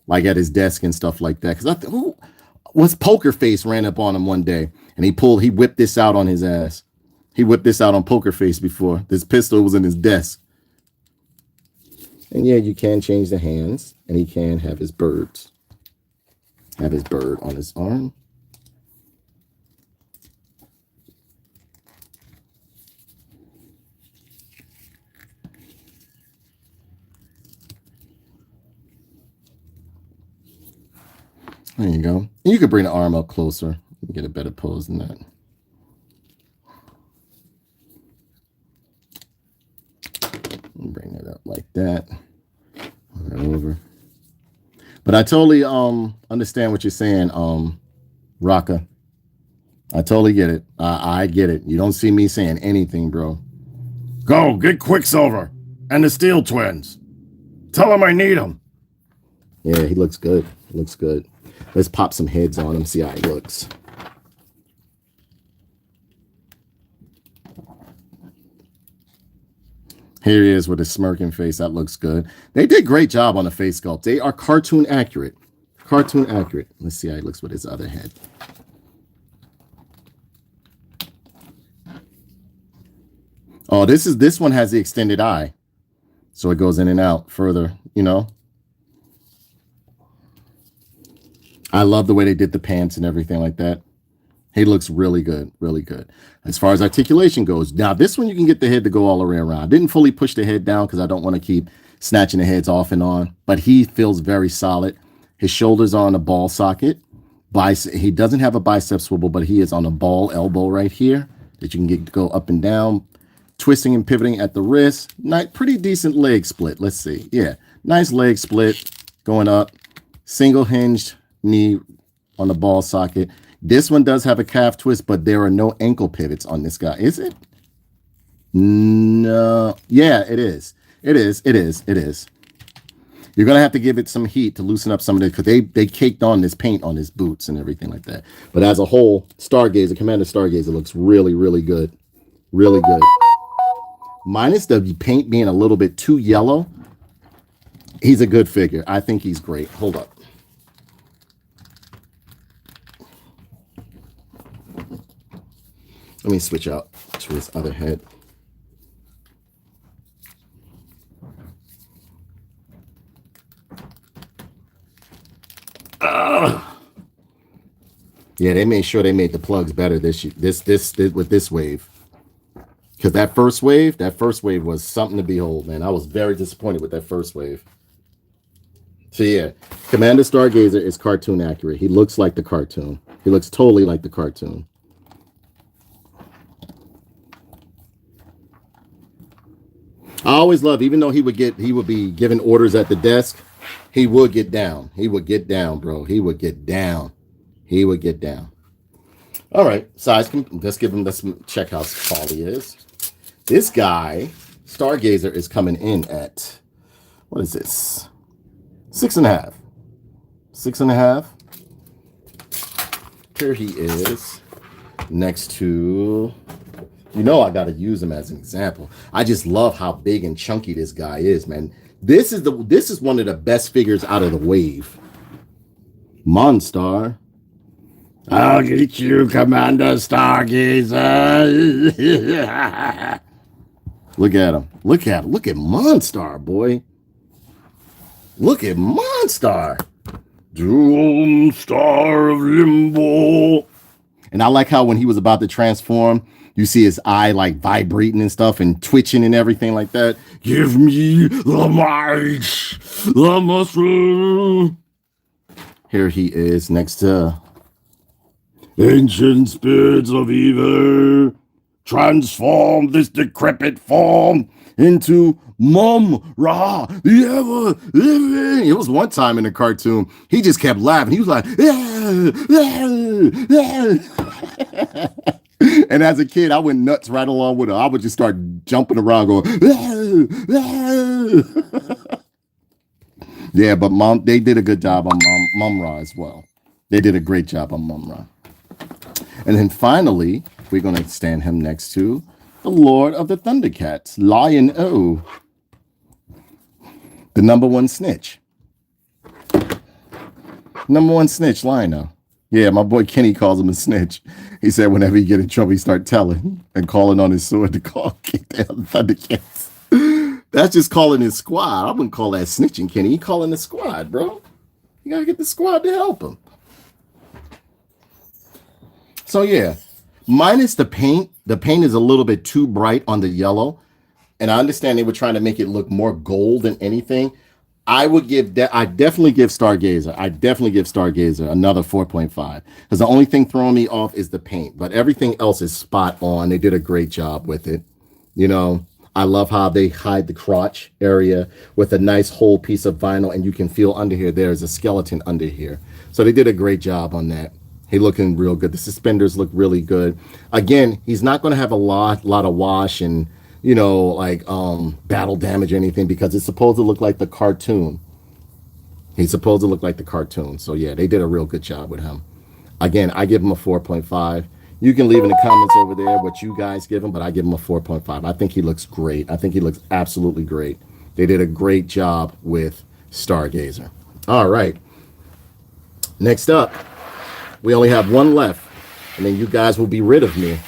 like at his desk and stuff like that. Because who was Poker Face ran up on him one day and he whipped this out on his ass. He whipped this out on Poker Face before. This pistol was in his desk. And yeah, you can change the hands, and he can have his birds. Have his bird on his arm. There you go. And you could bring the arm up closer. You get a better pose than that. Bring it up like that. Right over. But I totally understand what you're saying, Raka. I totally get it. I get it. You don't see me saying anything, bro. Go get Quicksilver and the Steel Twins. Tell him I need him. Yeah, he looks good. Looks good. Let's pop some heads on him, see how he looks. Here he is with a smirking face. That looks good. They did a great job on the face sculpt. They are cartoon accurate. Cartoon accurate. Let's see how he looks with his other head. Oh, this one has the extended eye. So it goes in and out further, you know. I love the way they did the pants and everything like that. He looks really good, really good. As far as articulation goes, now this one you can get the head to go all the way around. I didn't fully push the head down because I don't want to keep snatching the heads off and on, but he feels very solid. His shoulders are on a ball socket. He doesn't have a bicep swivel, but he is on a ball elbow right here that you can get to go up and down, twisting and pivoting at the wrist. Pretty decent leg split. Let's see. Yeah, nice leg split going up. Single hinged knee on the ball socket. This one does have a calf twist, but there are no ankle pivots on this guy. Is it? No. Yeah, it is. It is. It is. It is. You're going to have to give it some heat to loosen up some of it because they caked on this paint on his boots and everything like that. But as a whole, Stargazer, Commander Stargazer looks really, really good. Really good. Minus the paint being a little bit too yellow, he's a good figure. I think he's great. Hold up. Let me switch out to his other head. Yeah, they made sure they made the plugs better this with this wave. Because that first wave was something to behold, man. I was very disappointed with that first wave. So yeah, Commander Stargazer is cartoon accurate. He looks like the cartoon. He looks totally like the cartoon. I always love, even though he would be giving orders at the desk, he would get down. He would get down, bro. He would get down. He would get down. All right, size. Let's check how tall he is. This guy, Stargazer, is coming in at, what is this? 6.5. 6.5. Here he is next to, you know, I got to use him as an example. I just love how big and chunky this guy is, man. This is one of the best figures out of the wave. Monstar. I'll get you, Commander Stargazer. Look at him. Look at him. Look at Monstar, boy. Look at Monstar. Doom Star of Limbo. And I like how when he was about to transform, you see his eye like vibrating and stuff and twitching and everything like that. Give me the might, the muscle. Here he is next to Ancient Spirits of Evil. Transform this decrepit form into Mum-Ra, the ever living. It was one time in the cartoon, he just kept laughing. He was like, And as a kid, I went nuts right along with her. I would just start jumping around going, yeah, but they did a good job on Mumra as well. They did a great job on Mumra. And then finally, we're going to stand him next to the Lord of the Thundercats, Lion-O, the #1 snitch. #1 snitch, Lion-O. Yeah, my boy Kenny calls him a snitch. He said whenever he get in trouble, he start telling and calling on his sword to call kick down the Thundercats. That's just calling his squad. I wouldn't call that snitching, Kenny. He calling the squad, bro. You gotta get the squad to help him. So yeah, minus the paint. The paint is a little bit too bright on the yellow. And I understand they were trying to make it look more gold than anything. I would give that. I definitely give Stargazer. I definitely give Stargazer another 4.5 because the only thing throwing me off is the paint, but everything else is spot on. They did a great job with it. You know, I love how they hide the crotch area with a nice whole piece of vinyl, and you can feel under here there's a skeleton under here. So they did a great job on that. He looking real good. The suspenders look really good. Again, he's not going to have a lot of wash and, you know, like battle damage or anything because it's supposed to look like the cartoon. He's supposed to look like the cartoon. So yeah, they did a real good job with him. Again, I give him a 4.5. You can leave in the comments over there what you guys give him, but I give him a 4.5. I think he looks great. I think he looks absolutely great. They did a great job with Stargazer. All right. Next up, we only have one left, and then you guys will be rid of me.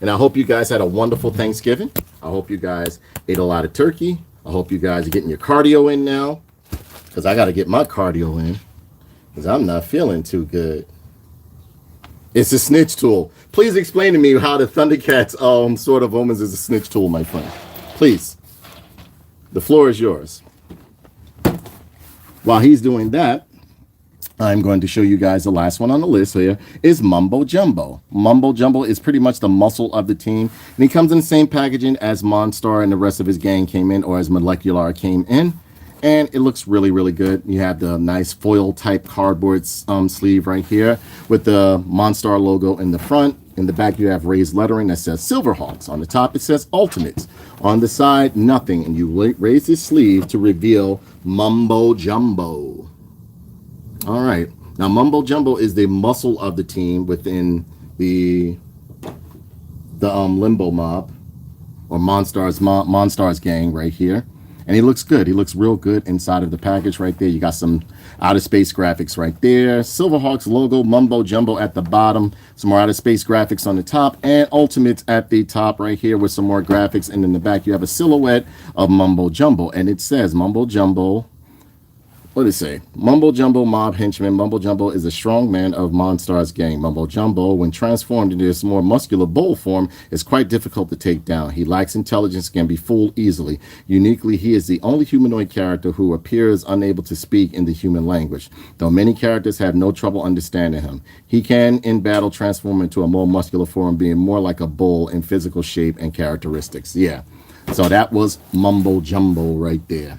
And I hope you guys had a wonderful Thanksgiving. I hope you guys ate a lot of turkey. I hope you guys are getting your cardio in now, because I got to get my cardio in, because I'm not feeling too good. It's a snitch tool. Please explain to me how the Thundercats Sword of Omens is a snitch tool, my friend. Please. The floor is yours. While he's doing that, I'm going to show you guys the last one on the list here is Mumbo Jumbo. Mumbo Jumbo is pretty much the muscle of the team. And he comes in the same packaging as Monstar and the rest of his gang came in, or as Mo-Lec-U-Lar came in. And it looks really, really good. You have the nice foil type cardboard sleeve right here with the Monstar logo in the front. In the back, you have raised lettering that says Silverhawks. On the top, it says Ultimates. On the side, nothing. And you raise this sleeve to reveal Mumbo Jumbo. All right. Now, Mumbo Jumbo is the muscle of the team within the Limbo mob, or Monstar's gang right here. And he looks good. He looks real good inside of the package right there. You got some outer space graphics right there. Silverhawks logo, Mumbo Jumbo at the bottom. Some more outer space graphics on the top. And Ultimates at the top right here with some more graphics. And in the back, you have a silhouette of Mumbo Jumbo. And it says Mumbo Jumbo. What does it say? Mumbo Jumbo mob henchman. Mumbo Jumbo is a strong man of Monstar's gang. Mumbo Jumbo, when transformed into this more muscular bull form, is quite difficult to take down. He lacks intelligence, can be fooled easily. Uniquely, he is the only humanoid character who appears unable to speak in the human language, though many characters have no trouble understanding him. He can, in battle, transform into a more muscular form, being more like a bull in physical shape and characteristics. Yeah, so that was Mumbo Jumbo right there.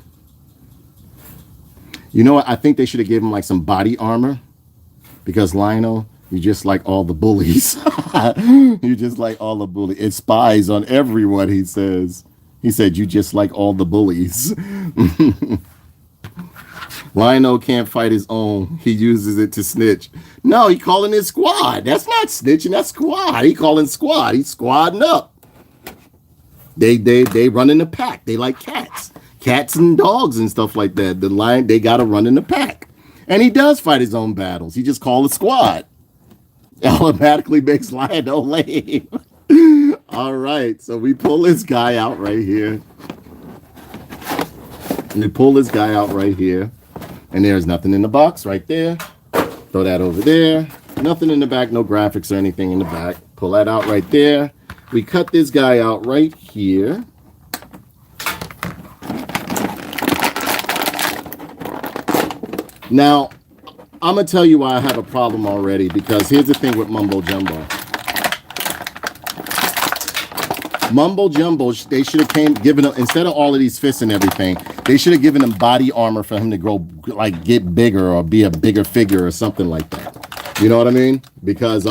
You know what? I think they should have given him like some body armor, because Lionel, you just like all the bullies. You just like all the bullies. It spies on everyone, he says. He said, you just like all the bullies. Lionel can't fight his own. He uses it to snitch. No, he calling his squad. That's not snitching. That's squad. He calling squad. He's squadding up. They run in the pack. They like cats. Cats and dogs and stuff like that. The lion, they got to run in the pack. And he does fight his own battles. He just called a squad. Automatically makes Lion-O lame. All right. So we pull this guy out right here. And we pull this guy out right here. And there's nothing in the box right there. Throw that over there. Nothing in the back. No graphics or anything in the back. Pull that out right there. We cut this guy out right here. Now, I'm going to tell you why I have a problem already, because here's the thing with Mumbo Jumbo. Mumbo Jumbo, they should have given him, instead of all of these fists and everything, they should have given him body armor for him to grow, like get bigger or be a bigger figure or something like that. You know what I mean? Because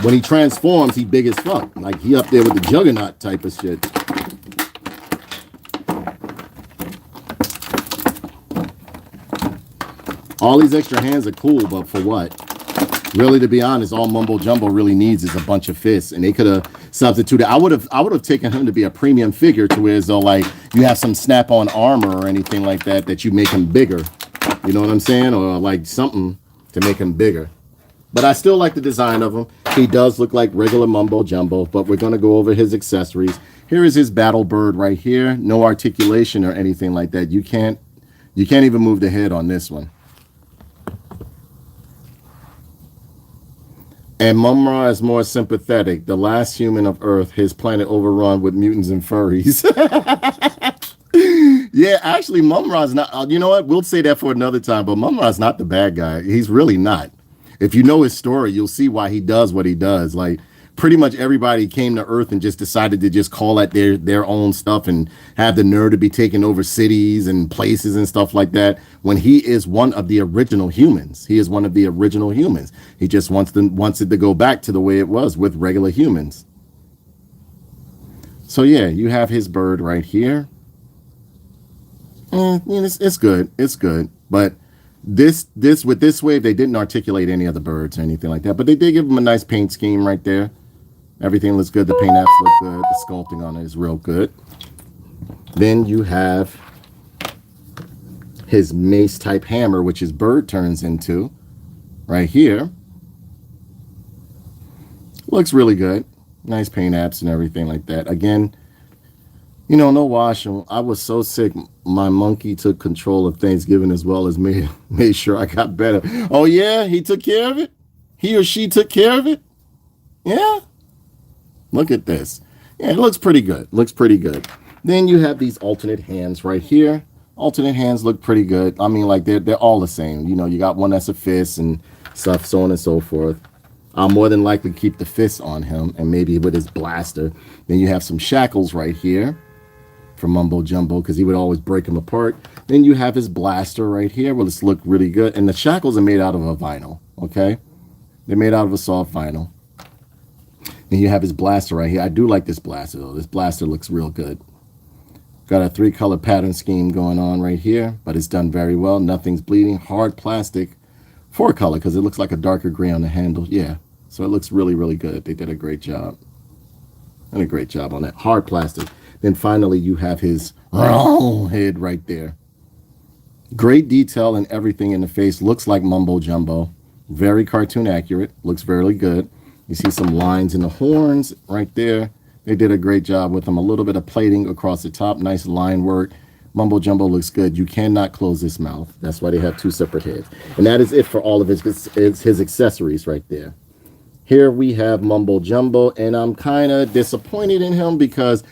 when he transforms, he big as fuck. Like he up there with the juggernaut type of shit. All these extra hands are cool, but for what? Really, to be honest, all Mumbo Jumbo really needs is a bunch of fists, and they could have substituted. I would have taken him to be a premium figure, to where as though like you have some snap-on armor or anything like that you make him bigger. You know what I'm saying? Or like something to make him bigger. But I still like the design of him. He does look like regular Mumbo Jumbo, but we're gonna go over his accessories. Here is his battle bird right here. No articulation or anything like that. You can't even move the head on this one. And Mum-Ra is more sympathetic. The last human of Earth, his planet overrun with mutants and furries. Yeah, actually, Mum-Ra's not. You know what? We'll say that for another time. But Mum-Ra's not the bad guy. He's really not. If you know his story, you'll see why he does what he does. Like, pretty much everybody came to Earth and just decided to just call at their own stuff and have the nerve to be taking over cities and places and stuff like that, when he is one of the original humans. He is one of the original humans. He just wants it to go back to the way it was with regular humans. So yeah, you have his bird right here. It's good. It's good. But this with this wave, they didn't articulate any of the birds or anything like that. But they did give him a nice paint scheme right there. Everything looks good. The paint apps look good. The sculpting on it is real good. Then you have his mace type hammer, which his bird turns into right here. Looks really good. Nice paint apps and everything like that. Again, you know, no washing. I was so sick. My monkey took control of Thanksgiving as well as me. Made sure I got better. Oh, yeah? He took care of it? He or she took care of it? Yeah? Look at this. Yeah, it looks pretty good. Looks pretty good. Then you have these alternate hands right here. Alternate hands look pretty good. I mean, like, they're all the same. You know, you got one that's a fist and stuff, so on and so forth. I'll more than likely keep the fist on him and maybe with his blaster. Then you have some shackles right here for Mumbo Jumbo, because he would always break them apart. Then you have his blaster right here. Well, this look really good. And the shackles are made out of a vinyl, okay? They're made out of a soft vinyl. Then you have his blaster right here. I do like this blaster, though. This blaster looks real good. Got a 3-color pattern scheme going on right here, but it's done very well. Nothing's bleeding. Hard plastic. 4-color, because it looks like a darker gray on the handle. Yeah, so it looks really, really good. They did a great job. And a great job on that. Hard plastic. Then finally, you have his head right there. Great detail and everything in the face. Looks like Mumbo Jumbo. Very cartoon accurate. Looks very good. You see some lines in the horns right there. They did a great job with them. A little bit of plating across the top. Nice line work. Mumbo Jumbo looks good. You cannot close this mouth. That's why they have 2 separate heads. And that is it for all of his accessories right there. Here we have Mumbo Jumbo, and I'm kind of disappointed in him because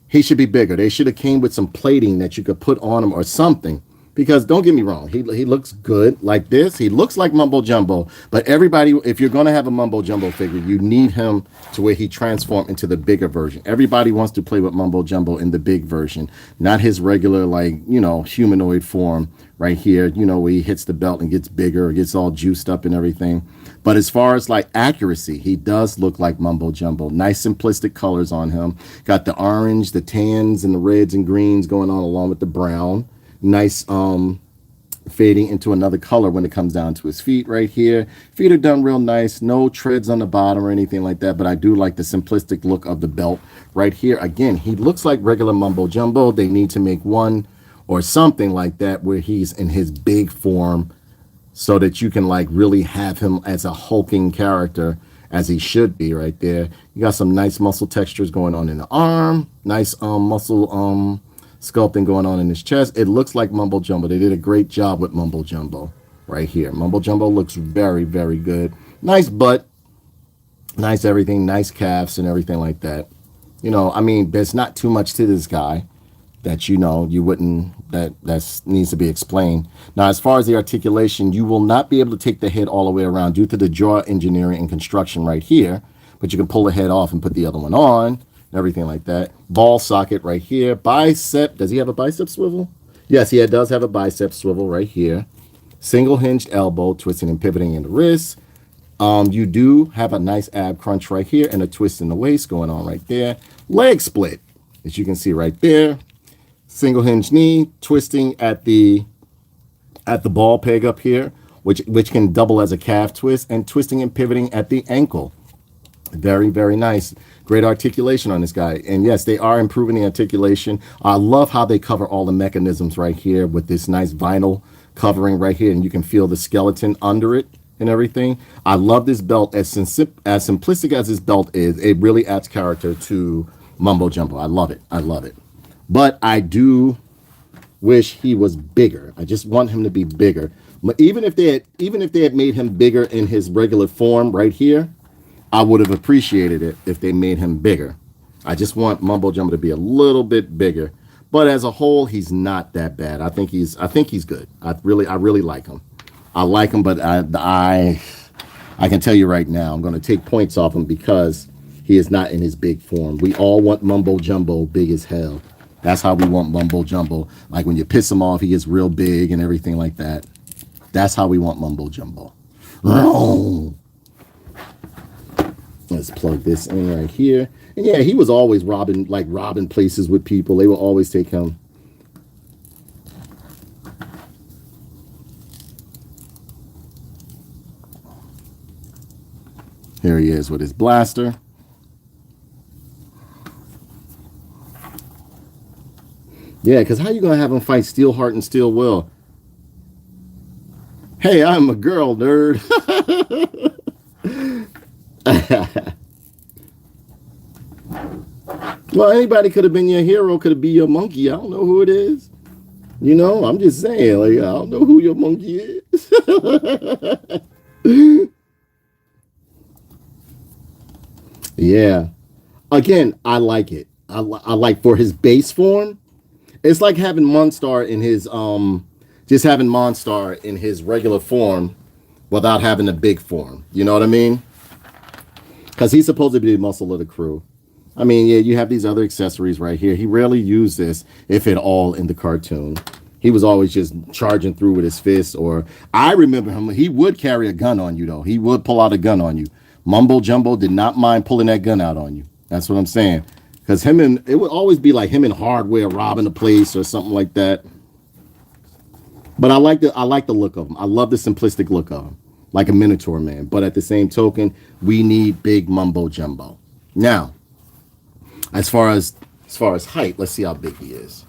he should be bigger. They should have came with some plating that you could put on him or something. Because don't get me wrong, he looks good like this. He looks like Mumbo Jumbo. But everybody, if you're going to have a Mumbo Jumbo figure, you need him to where he transforms into the bigger version. Everybody wants to play with Mumbo Jumbo in the big version, not his regular, like, you know, humanoid form right here, you know, where he hits the belt and gets bigger, gets all juiced up and everything. But as far as like accuracy, he does look like Mumbo Jumbo. Nice simplistic colors on him. Got the orange, the tans, and the reds and greens going on along with the brown. Nice fading into another color when it comes down to his feet right here. Feet are done real nice. No treads on the bottom or anything like that, but I do like the simplistic look of the belt right here. Again, he looks like regular Mumbo Jumbo. They need to make one or something like that where he's in his big form so that you can like really have him as a hulking character as he should be right there. You got some nice muscle textures going on in the arm. Nice muscle sculpting going on in his chest. It looks like Mumbo Jumbo. They did a great job with Mumbo Jumbo right here. Mumbo Jumbo looks very, very good. Nice butt, nice everything, nice calves and everything like that. You know, I mean, there's not too much to this guy that, you know, you wouldn't, that needs to be explained. Now, as far as the articulation, you will not be able to take the head all the way around due to the jaw engineering and construction right here, but you can pull the head off and put the other one on. Everything like that. Ball socket right here. Bicep. Does he have a bicep swivel? Yes, he does have a bicep swivel right here. Single hinged elbow, twisting and pivoting in the wrist. You do have a nice ab crunch right here and a twist in the waist going on right there. Leg split, as you can see right there. Single hinge knee, twisting at the ball peg up here, which can double as a calf twist, and twisting and pivoting at the ankle. Very, very nice. Great articulation on this guy. And yes, they are improving the articulation. I love how they cover all the mechanisms right here with this nice vinyl covering right here, and you can feel the skeleton under it and everything. I love this belt. As simplistic as this belt is, it really adds character to Mumbo Jumbo. I love it. I love it. But I do wish he was bigger. I just want him to be bigger. But even if they had made him bigger in his regular form right here, I would have appreciated it if they made him bigger. I just want Mumbo Jumbo to be a little bit bigger. But as a whole, he's not that bad. I think he's good. I really like him. I like him, but I can tell you right now, I'm going to take points off him because he is not in his big form. We all want Mumbo Jumbo big as hell. That's how we want Mumbo Jumbo. Like when you piss him off, he gets real big and everything like that. That's how we want Mumbo Jumbo. Let's plug this in right here. And yeah, he was always robbing places with people. They will always take him. Here he is with his blaster. Yeah, because how you going to have him fight Steelheart and Steel Will? Hey, I'm a girl, nerd. Well, anybody could have been your hero, could have been your monkey. I don't know who it is. You know, I'm just saying, like, I don't know who your monkey is. Yeah. Again, I like it. I like for his base form. It's like having Monstar in his just having Monstar in his regular form without having a big form. You know what I mean? Because he's supposed to be the muscle of the crew. I mean, yeah, you have these other accessories right here. He rarely used this, if at all, in the cartoon. He was always just charging through with his fists. Or I remember him, he would carry a gun on you, though. He would pull out a gun on you. Mumbo Jumbo did not mind pulling that gun out on you. That's what I'm saying. Because it would always be like him and Hardware robbing a place or something like that. But I like the look of him. I love the simplistic look of him. Like a Minotaur man. But at the same token, we need big Mumbo Jumbo. Now, as far as height, let's see how big he is.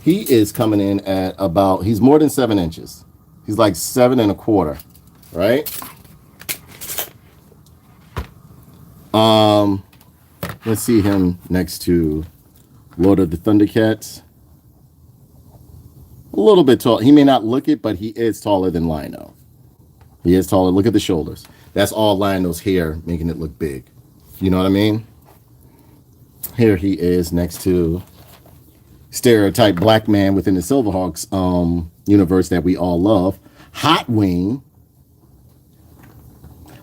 He is coming in at about, he's more than 7 inches. He's like 7 1/4, right? Let's see him next to Lord of the Thundercats. A little bit tall. He may not look it, but he is taller than Lino. He is taller. Look at the shoulders. That's all Lino's hair making it look big. You know what I mean? Here he is next to stereotype black man within the Silverhawks universe that we all love. Hotwing.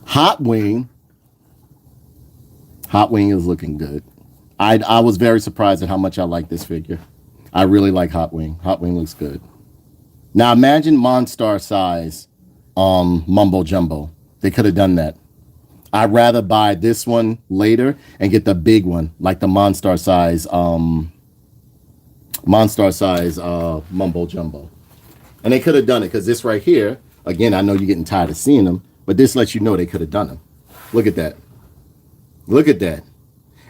Hotwing is looking good. I was very surprised at how much I like this figure. I really like Hotwing. Hotwing looks good. Now imagine Monstar size Mumbo Jumbo. They could have done that. I'd rather buy this one later and get the big one, like the Monstar size Mumbo Jumbo. And they could have done it because this right here, again, I know you're getting tired of seeing them, but this lets you know they could have done them. Look at that. Look at that.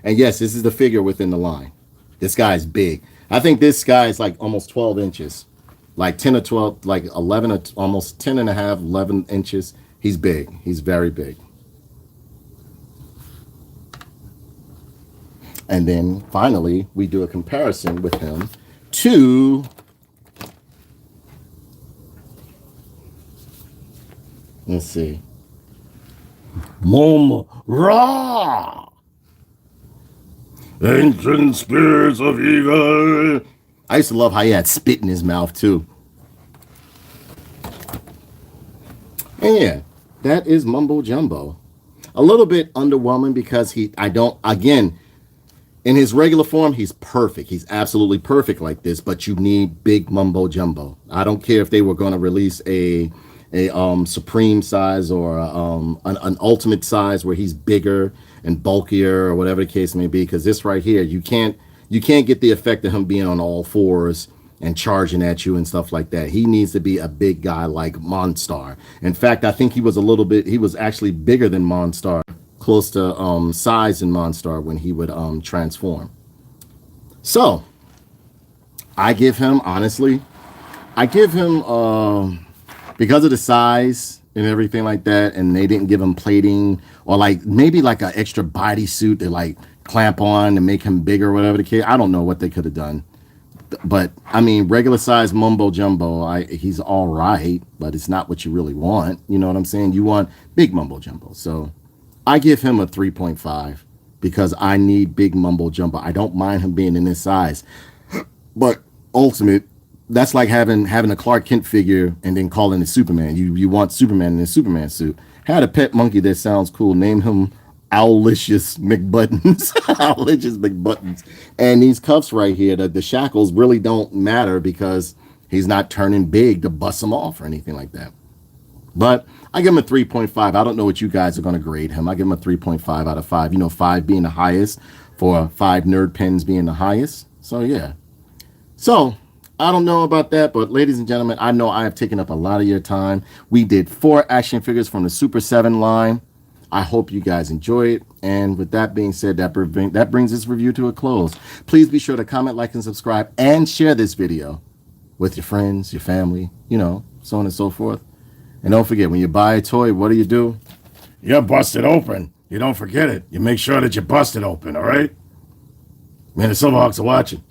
And yes, this is the figure within the line. This guy's big. I think this guy is like almost 12 inches. Like 10 or 12, like 11 or almost 10 and a half, 11 inches. He's big. He's very big. And then finally, we do a comparison with him to let's see. Ra! Ancient spirits of evil. I used to love how he had spit in his mouth too. And yeah, that is Mumbo Jumbo. A little bit underwhelming because again, in his regular form, he's perfect. He's absolutely perfect like this, but you need big Mumbo Jumbo. I don't care if they were going to release a a supreme size or an ultimate size where he's bigger and bulkier or whatever the case may be. Because this right here, you can't get the effect of him being on all fours and charging at you and stuff like that. He needs to be a big guy like Monstar. In fact, I think he was actually bigger than Monstar, close to size in Monstar when he would transform. So I give him, honestly, because of the size and everything like that, and they didn't give him plating or like maybe like an extra bodysuit to like clamp on and make him bigger or whatever the case. I don't know what they could have done. But I mean, regular size Mumbo Jumbo, he's all right, but it's not what you really want. You know what I'm saying? You want big Mumbo Jumbo. So I give him a 3.5 because I need big Mumbo Jumbo. I don't mind him being in this size. But ultimate, that's like having a Clark Kent figure and then calling it Superman. You want Superman in a Superman suit. Had a pet monkey that sounds cool. Name him Owlicious McButtons. Owlicious McButtons. And these cuffs right here, the shackles really don't matter because he's not turning big to bust them off or anything like that. But I give him a 3.5. I don't know what you guys are going to grade him. I give him a 3.5 out of 5. You know, 5 being the highest, for 5 nerd pens being the highest. So yeah. So I don't know about that, but ladies and gentlemen, I know I have taken up a lot of your time. We did 4 action figures from the Super 7 line. I hope you guys enjoy it. And with that being said, that brings this review to a close. Please be sure to comment, like, and subscribe, and share this video with your friends, your family, you know, so on and so forth. And don't forget, when you buy a toy, what do? You bust it open. You don't forget it. You make sure that you bust it open, all right? Man, the Silverhawks are watching.